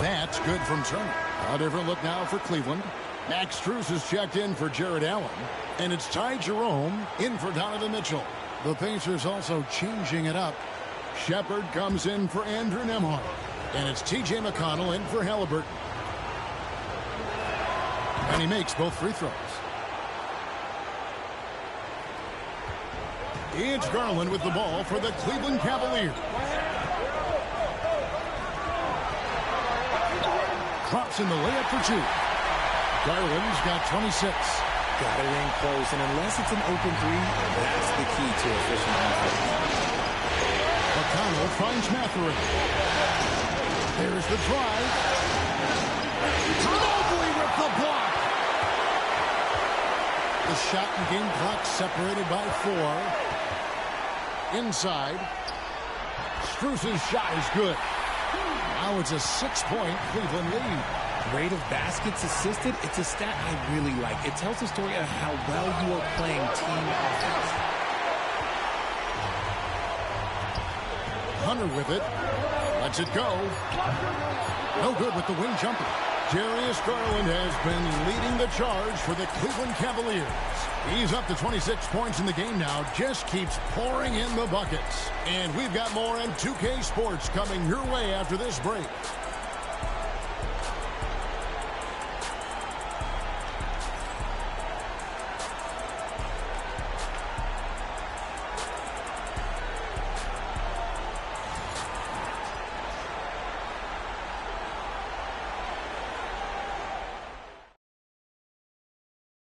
That's good from Turner. A different look now for Cleveland. Max Strus is checked in for Jared Allen. And it's Ty Jerome in for Donovan Mitchell. The Pacers also changing it up. Shepard comes in for Andrew Nembhard. And it's T.J. McConnell in for Halliburton. And he makes both free throws. It's Garland with the ball for the Cleveland Cavaliers. Drops in the layup for 2. Garland's got 26. Got it in close, and unless it's an open three, that's the key to efficient offense. McConnell finds Mathurin. There's the drive. Mobley with the block. The shot and game clock separated by 4. Inside. Strus's shot is good. Now it's a 6-point Cleveland lead. Rate of baskets assisted, it's a stat I really like. It tells the story of how well you are playing team offense. Hunter with it. Lets it go. No good with the wing jumper. Darius Garland has been leading the charge for the Cleveland Cavaliers. He's up to 26 points in the game now. Just keeps pouring in the buckets. And we've got more on 2K Sports coming your way after this break.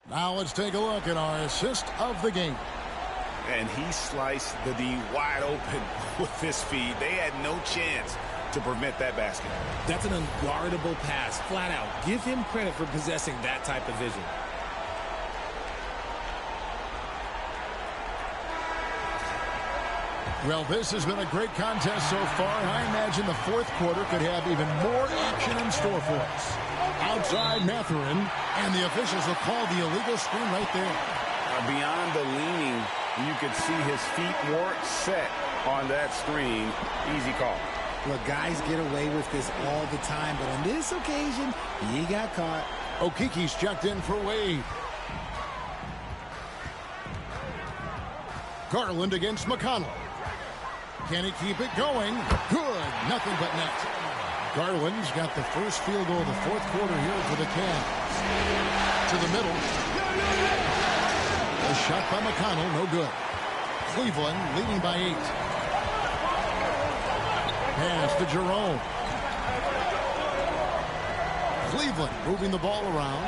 Now let's take a look at our assist of the game. And he sliced the D wide open with his feed. They had no chance to prevent that basket. That's an unguardable pass, flat out. Give him credit for possessing that type of vision. Well, this has been a great contest so far, and I imagine the fourth quarter could have even more action in store for us. Outside Mathurin, and the officials will call the illegal screen right there. Beyond the leaning, you could see his feet weren't set on that screen. Easy call. Look, guys get away with this all the time, but on this occasion, he got caught. Okiki's checked in for Wade. Garland against McConnell. Can he keep it going? Good. Nothing but net. Garland's got the first field goal of the fourth quarter here for the Cavs. To the middle. A shot by McConnell, no good. Cleveland leading by 8. Pass to Jerome. Cleveland moving the ball around.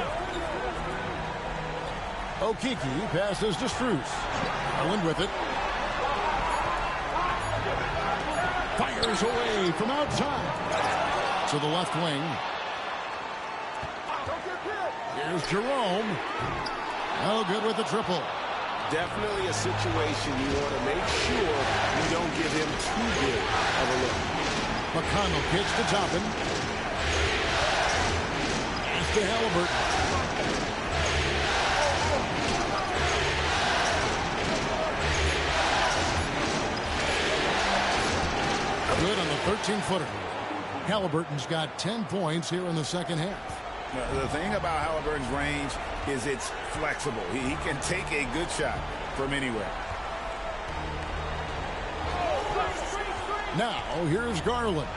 Okiki passes to Strus. Garland with it. Fires away from outside. To the left wing. Here's Jerome. No good with the triple. Definitely a situation you want to make sure you don't give him too good of a look. McConnell kicks to Toppin. Pass to Halliburton. Good on the 13-footer. Halliburton's got 10 points here in the second half. The thing about Halliburton's range is it's flexible. He can take a good shot from anywhere. Now, here's Garland.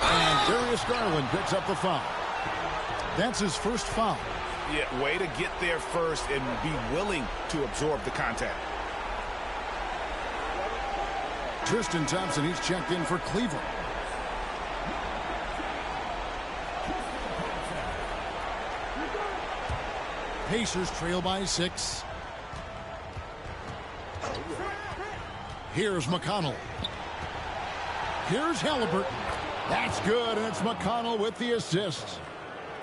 And Darius Garland picks up the foul. That's his first foul. Yeah, way to get there first and be willing to absorb the contact. Tristan Thompson, he's checked in for Cleveland. Pacers trail by 6. Here's McConnell. Here's Halliburton. That's good, and it's McConnell with the assist.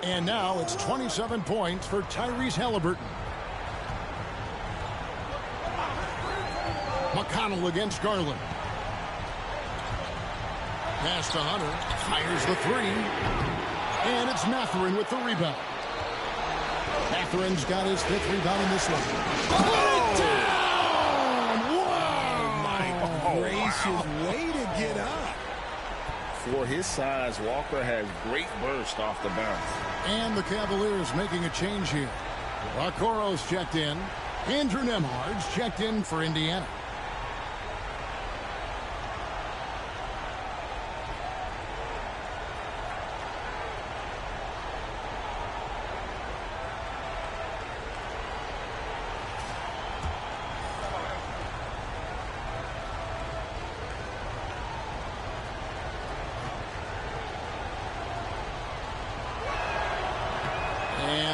And now it's 27 points for Tyrese Halliburton. McConnell against Garland. Pass to Hunter. Fires the 3. And it's Mathurin with the rebound. Matherin's got his 5th rebound in this one. Put it down! Wow! Oh, my gracious, way to get up. For his size, Walker has great burst off the bounce. And the Cavaliers making a change here. Okoro's checked in. Andrew Nembhard's checked in for Indiana.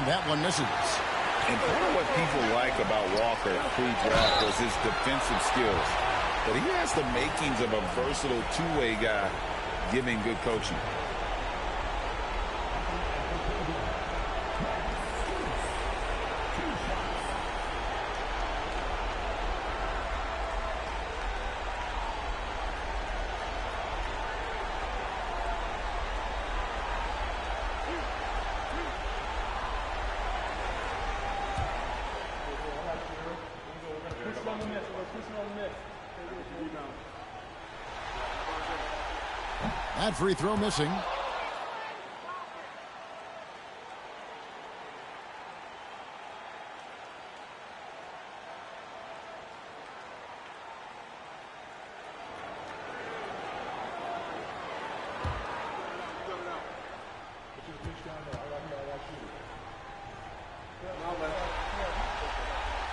That one misses. And part of what people like about Walker pre-draft was his defensive skills. But he has the makings of a versatile two-way guy, giving good coaching. That free throw missing.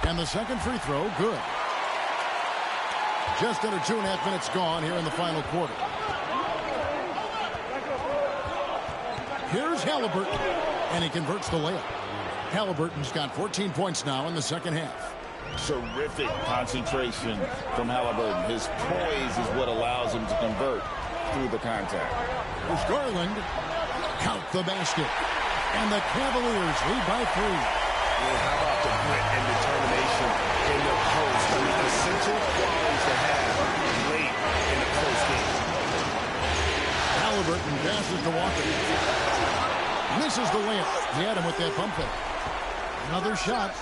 And the second free throw, good. Just under 2.5 minutes gone here in the final quarter. Here's Halliburton, and he converts the layup. Halliburton's got 14 points now in the second half. Terrific concentration from Halliburton. His poise is what allows him to convert through the contact. Here's Garland. Count the basket. And the Cavaliers lead by 3. Well, how about the grit and determination in the post? I mean, essential qualities to have late in the close game. Halliburton passes to Walker. Misses the layup. He had him with that pump fake. Another shot.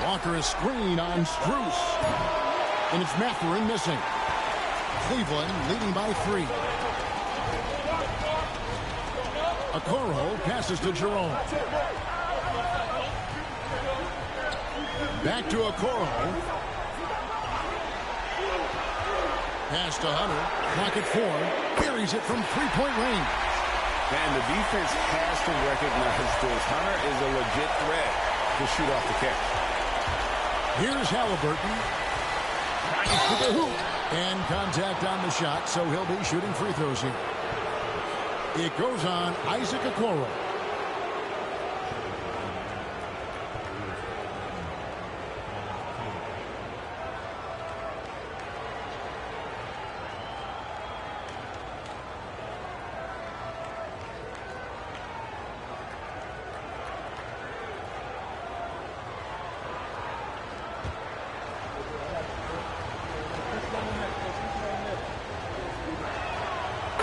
Walker is screen on Strus. And it's Mathurin missing. Cleveland leading by 3. Okoro passes to Jerome. Back to Okoro. Pass to Hunter. Clock at 4. Carries it from three-point range. And the defense has to recognize this. Hunter is a legit threat to shoot off the catch. Here's Halliburton. Right to the hoop. And contact on the shot, so he'll be shooting free throws here. It goes on Isaac Okoro.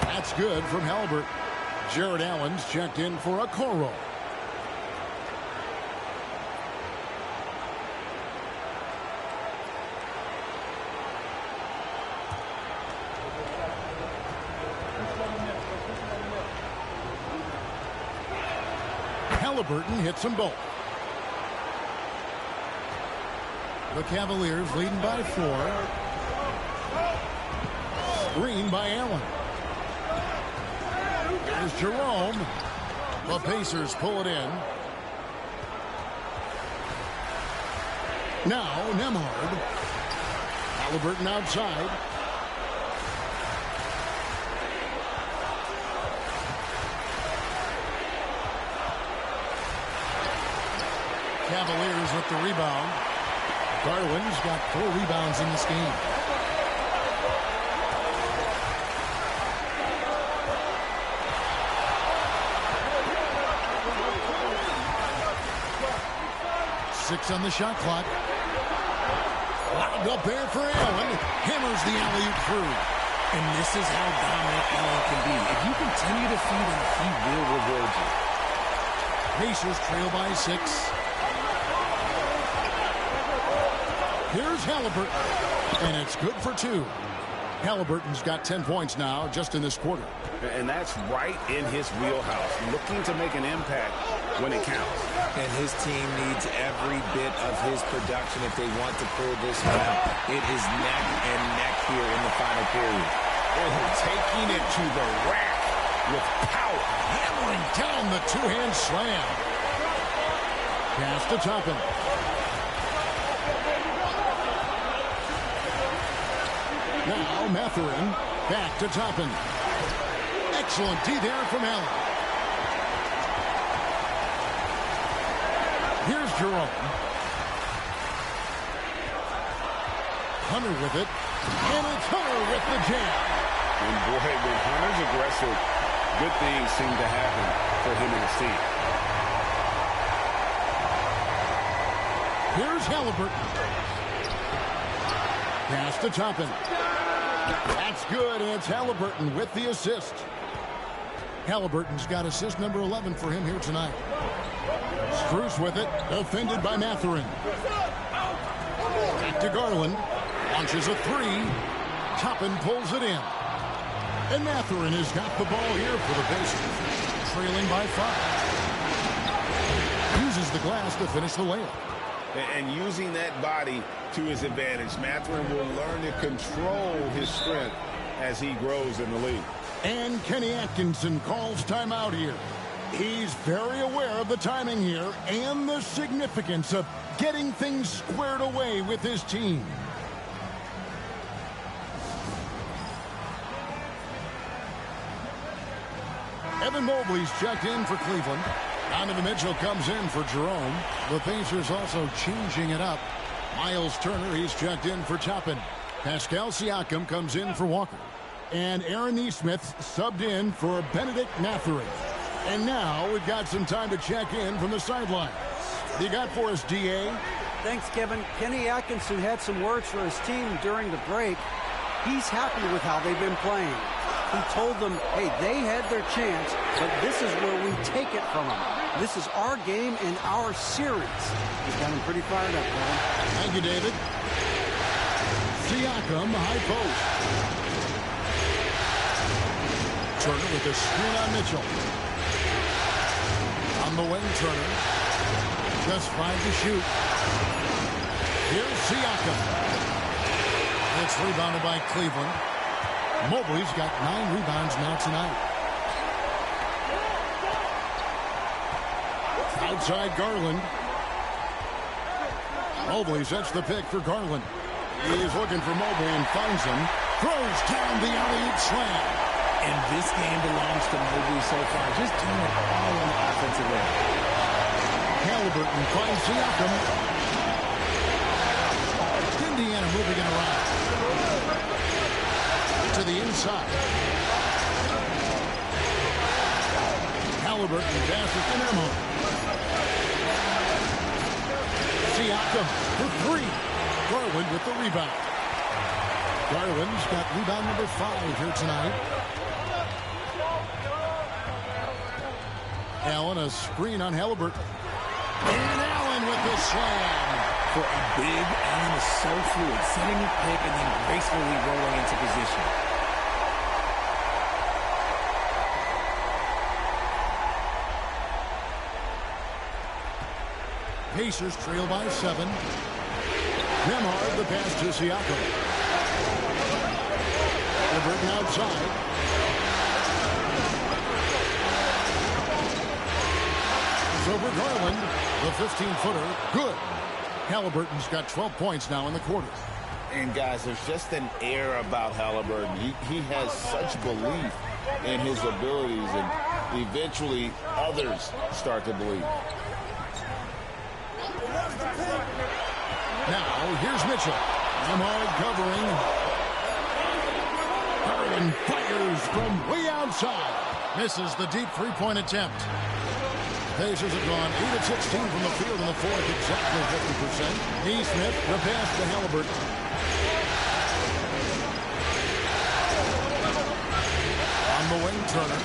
That's good from Halliburton. Jared Allen's checked in for Okoro. Halliburton hits them both. The Cavaliers leading by 4. Screen by Allen. There's Jerome. The Pacers pull it in. Now Nembhard. Halliburton outside. Cavaliers with the rebound. Garland's got 4 rebounds in this game. Six on the shot clock. Lobbed up there for Allen. Hammers the alley-oop through. And this is how dominant Allen can be. If you continue to feed him, he will reward you. Pacers trail by 6. Here's Halliburton. And it's good for 2. Halliburton's got 10 points now just in this quarter. And that's right in his wheelhouse. Looking to make an impact when it counts. And his team needs every bit of his production if they want to pull this one out. It is neck and neck here in the final period. Oh, taking it to the rack with power. Hammering down the two-hand slam. Pass to Toppin. Now Mathurin back to Toppin. Excellent D there from Allen. Here's Jerome. Hunter with it. And it's Hunter with the jam. And boy, when Hunter's aggressive, good things seem to happen for him and his team. Here's Halliburton. Pass to Toppin. That's good, and it's Halliburton with the assist. Halliburton's got assist number 11 for him here tonight. Strus with it, defended by Mathurin. Back to Garland. Launches a 3. Toppin pulls it in. And Mathurin has got the ball here for the Pacers. Trailing by 5. Uses the glass to finish the layup. And using that body to his advantage, Mathurin will learn to control his strength as he grows in the league. And Kenny Atkinson calls timeout here. He's very aware of the timing here and the significance of getting things squared away with his team. Evan Mobley's checked in for Cleveland. Donovan Mitchell comes in for Jerome. The Pacers also changing it up. Miles Turner, he's checked in for Toppin. Pascal Siakam comes in for Walker. And Aaron Nesmith subbed in for Benedict Mathurin. And now we've got some time to check in from the sideline. You got for us, D.A.? Thanks, Kevin. Kenny Atkinson had some words for his team during the break. He's happy with how they've been playing. He told them, hey, they had their chance, but this is where we take it from them. This is our game and our series. He's got him pretty fired up, Kevin. Thank you, David. Siakam, high post. Turner with the screen on Mitchell. On the wing, Turner. Just 5 to shoot. Here's Siakam. It's rebounded by Cleveland. Mobley's got 9 rebounds now tonight. Outside Garland. Mobley sets the pick for Garland. He's looking for Mobley and finds him. Throws down the alley-oop slam. And this game belongs to Mobley so far. Just doing it all on the offensive end. Halliburton finds Siakam. Indiana moving it around. To the inside. Halliburton passes to Nemo. Siakam for 3. Garland with the rebound. Garland's got rebound number 5 here tonight. Allen, a screen on Halliburton. And Allen with the slam. For a big, Allen is so fluid, setting the pick and then gracefully rolling into position. Pacers trail by 7. Nembhard the pass to Siakam. Halliburton outside. It's over Garland. The 15-footer. Good. Halliburton's got 12 points now in the quarter. And, guys, there's just an air about Halliburton. He has such belief in his abilities, and eventually others start to believe. Now, here's Mitchell. Nembhard covering. Harden fires from way outside. Misses the deep three-point attempt. Pacers have gone 8 of 16 from the field in the fourth, exactly 50%. Nesmith, the pass to Halliburton. On the wing, Turner.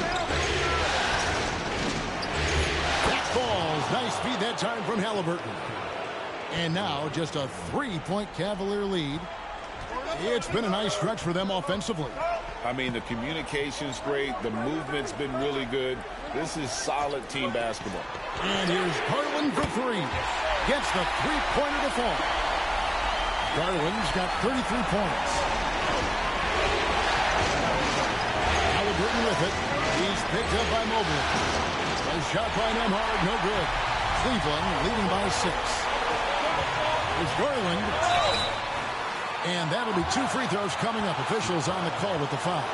Back balls. Nice speed that time from Halliburton. And now just a 3-point Cavalier lead. It's been a nice stretch for them offensively. I mean, the communication's great. The movement's been really good. This is solid team basketball. And here's Garland for 3. Gets the three-pointer to fall. Garland's got 33 points. Halliburton with it. He's picked up by Mobley. A shot by Nembhard, no good. Cleveland leading by 6. It's Garland. And that'll be 2 free throws coming up. Officials on the call with the foul.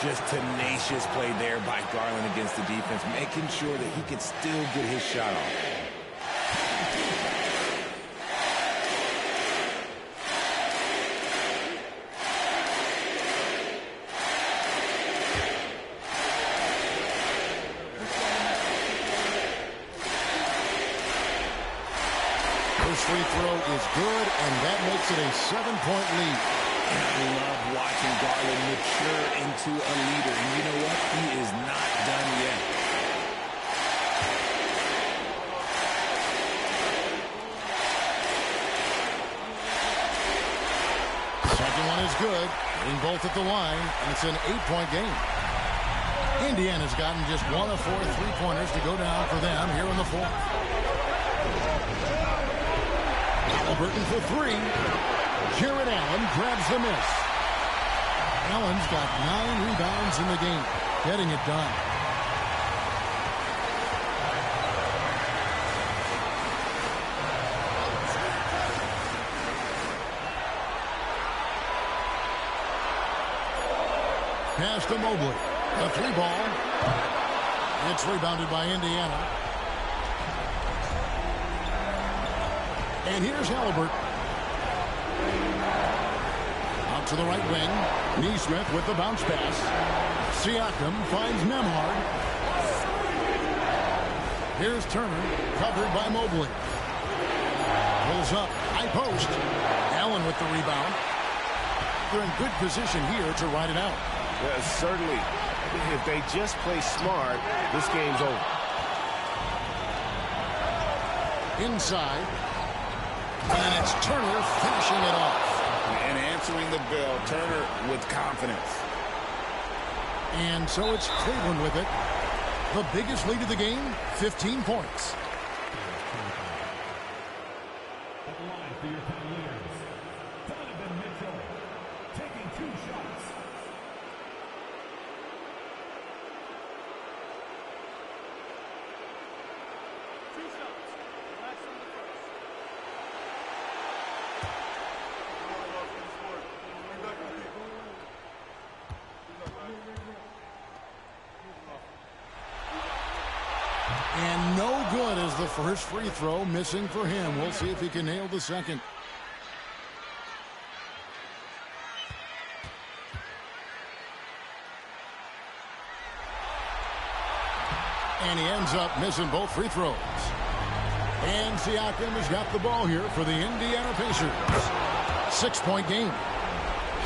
Just tenacious play there by Garland against the defense, making sure that he can still get his shot off. Free throw is good, and that makes it a 7-point lead. And I love watching Garland mature into a leader. And you know what? He is not done yet. Second one is good. Hitting both at the line, and it's an 8-point game. Indiana's gotten just 1 of 4 3-pointers to go down for them here in the fourth. Halliburton for 3. Jared Allen grabs the miss. Allen's got 9 rebounds in the game, getting it done. Pass to Mobley. A 3-ball. It's rebounded by Indiana. And here's Halliburton. Out to the right wing. Neesmith with the bounce pass. Siakam finds Nembhard. Here's Turner, covered by Mobley. Pulls up, high post. Allen with the rebound. They're in good position here to ride it out. Well, certainly, if they just play smart, this game's over. Inside. And it's Turner finishing it off. And answering the bell, Turner with confidence. And so it's Cleveland with it. The biggest lead of the game, 15 points. And no good as the first free throw, missing for him. We'll see if he can nail the second. And he ends up missing both free throws. And Siakam has got the ball here for the Indiana Pacers. 6-point game.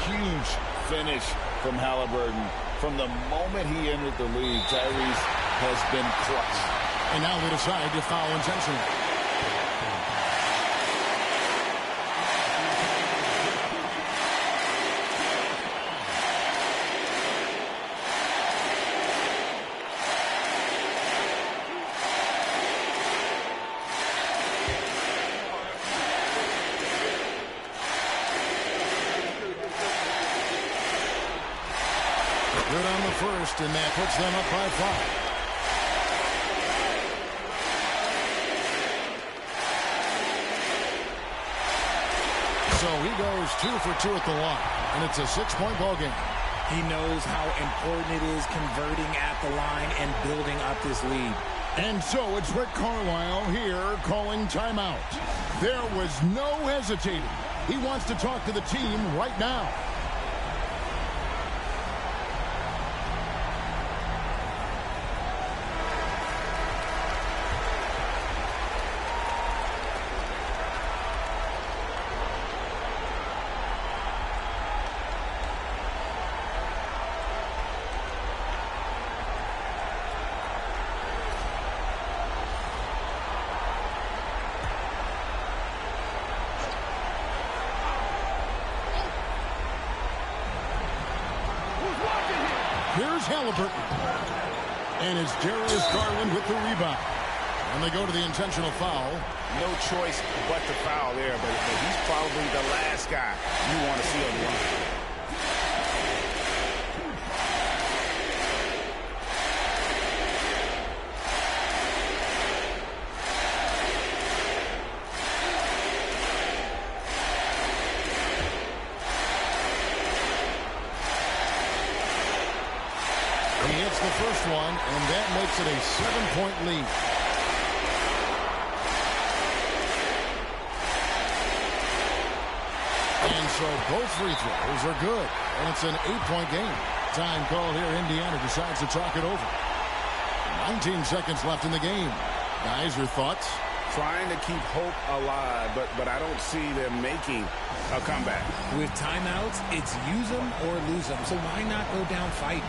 Huge finish from Halliburton. From the moment he entered the league, Tyrese has been clutch. And now they decide to foul intentionally. Good on the first, and that puts them up by 5. So he goes 2 for 2 at the line, and it's a 6-point ball game. He knows how important it is converting at the line and building up this lead. And so it's Rick Carlisle here calling timeout. There was no hesitating. He wants to talk to the team right now. Here's Halliburton. And it's Darius Garland with the rebound. And they go to the intentional foul. No choice but to foul there, but he's probably the last guy you want to see on the line. He hits the first one, and that makes it a 7-point lead. And so both free throws are good, and it's an 8-point game. Time called here. Indiana decides to talk it over. 19 seconds left in the game. Guys, your thoughts? Trying to keep hope alive, but I don't see them making a comeback. With timeouts, it's use them or lose them, so why not go down fighting?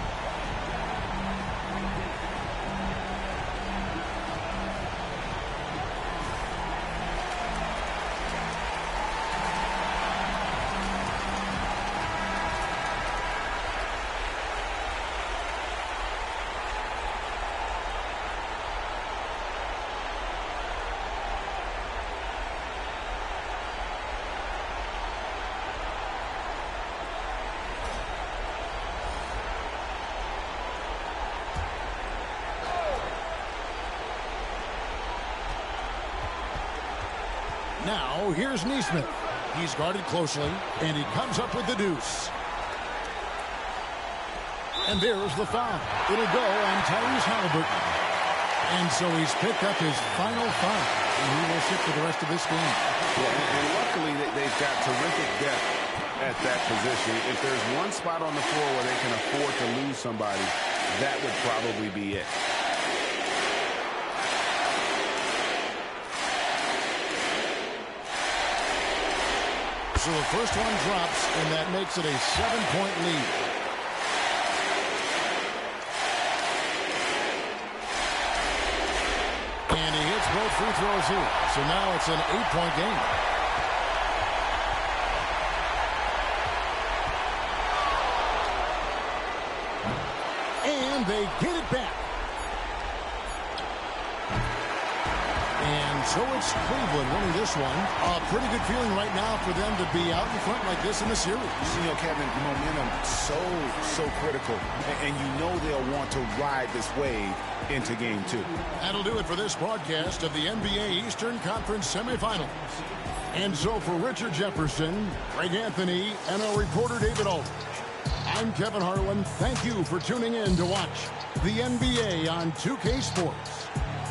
Now, here's Neesmith. He's guarded closely, and he comes up with the deuce. And there's the foul. It'll go on Tyrese Halliburton. And so he's picked up his final foul, and he will sit for the rest of this game. Yeah, and luckily they've got terrific depth at that position. If there's one spot on the floor where they can afford to lose somebody, that would probably be it. So the first one drops, and that makes it a 7-point lead. And he hits both free throws here. So now it's an 8-point game. And they get it back. And so it's Cleveland winning this one. A pretty good feeling right now for them to be out in front like this in the series. You know, Kevin, momentum so critical. And you know they'll want to ride this wave into game 2. That'll do it for this broadcast of the NBA Eastern Conference semifinals. And so for Richard Jefferson, Greg Anthony, and our reporter David Aldridge, I'm Kevin Harlan. Thank you for tuning in to watch the NBA on 2K Sports.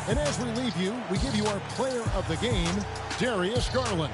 And as we leave you, we give you our player of the game, Darius Garland.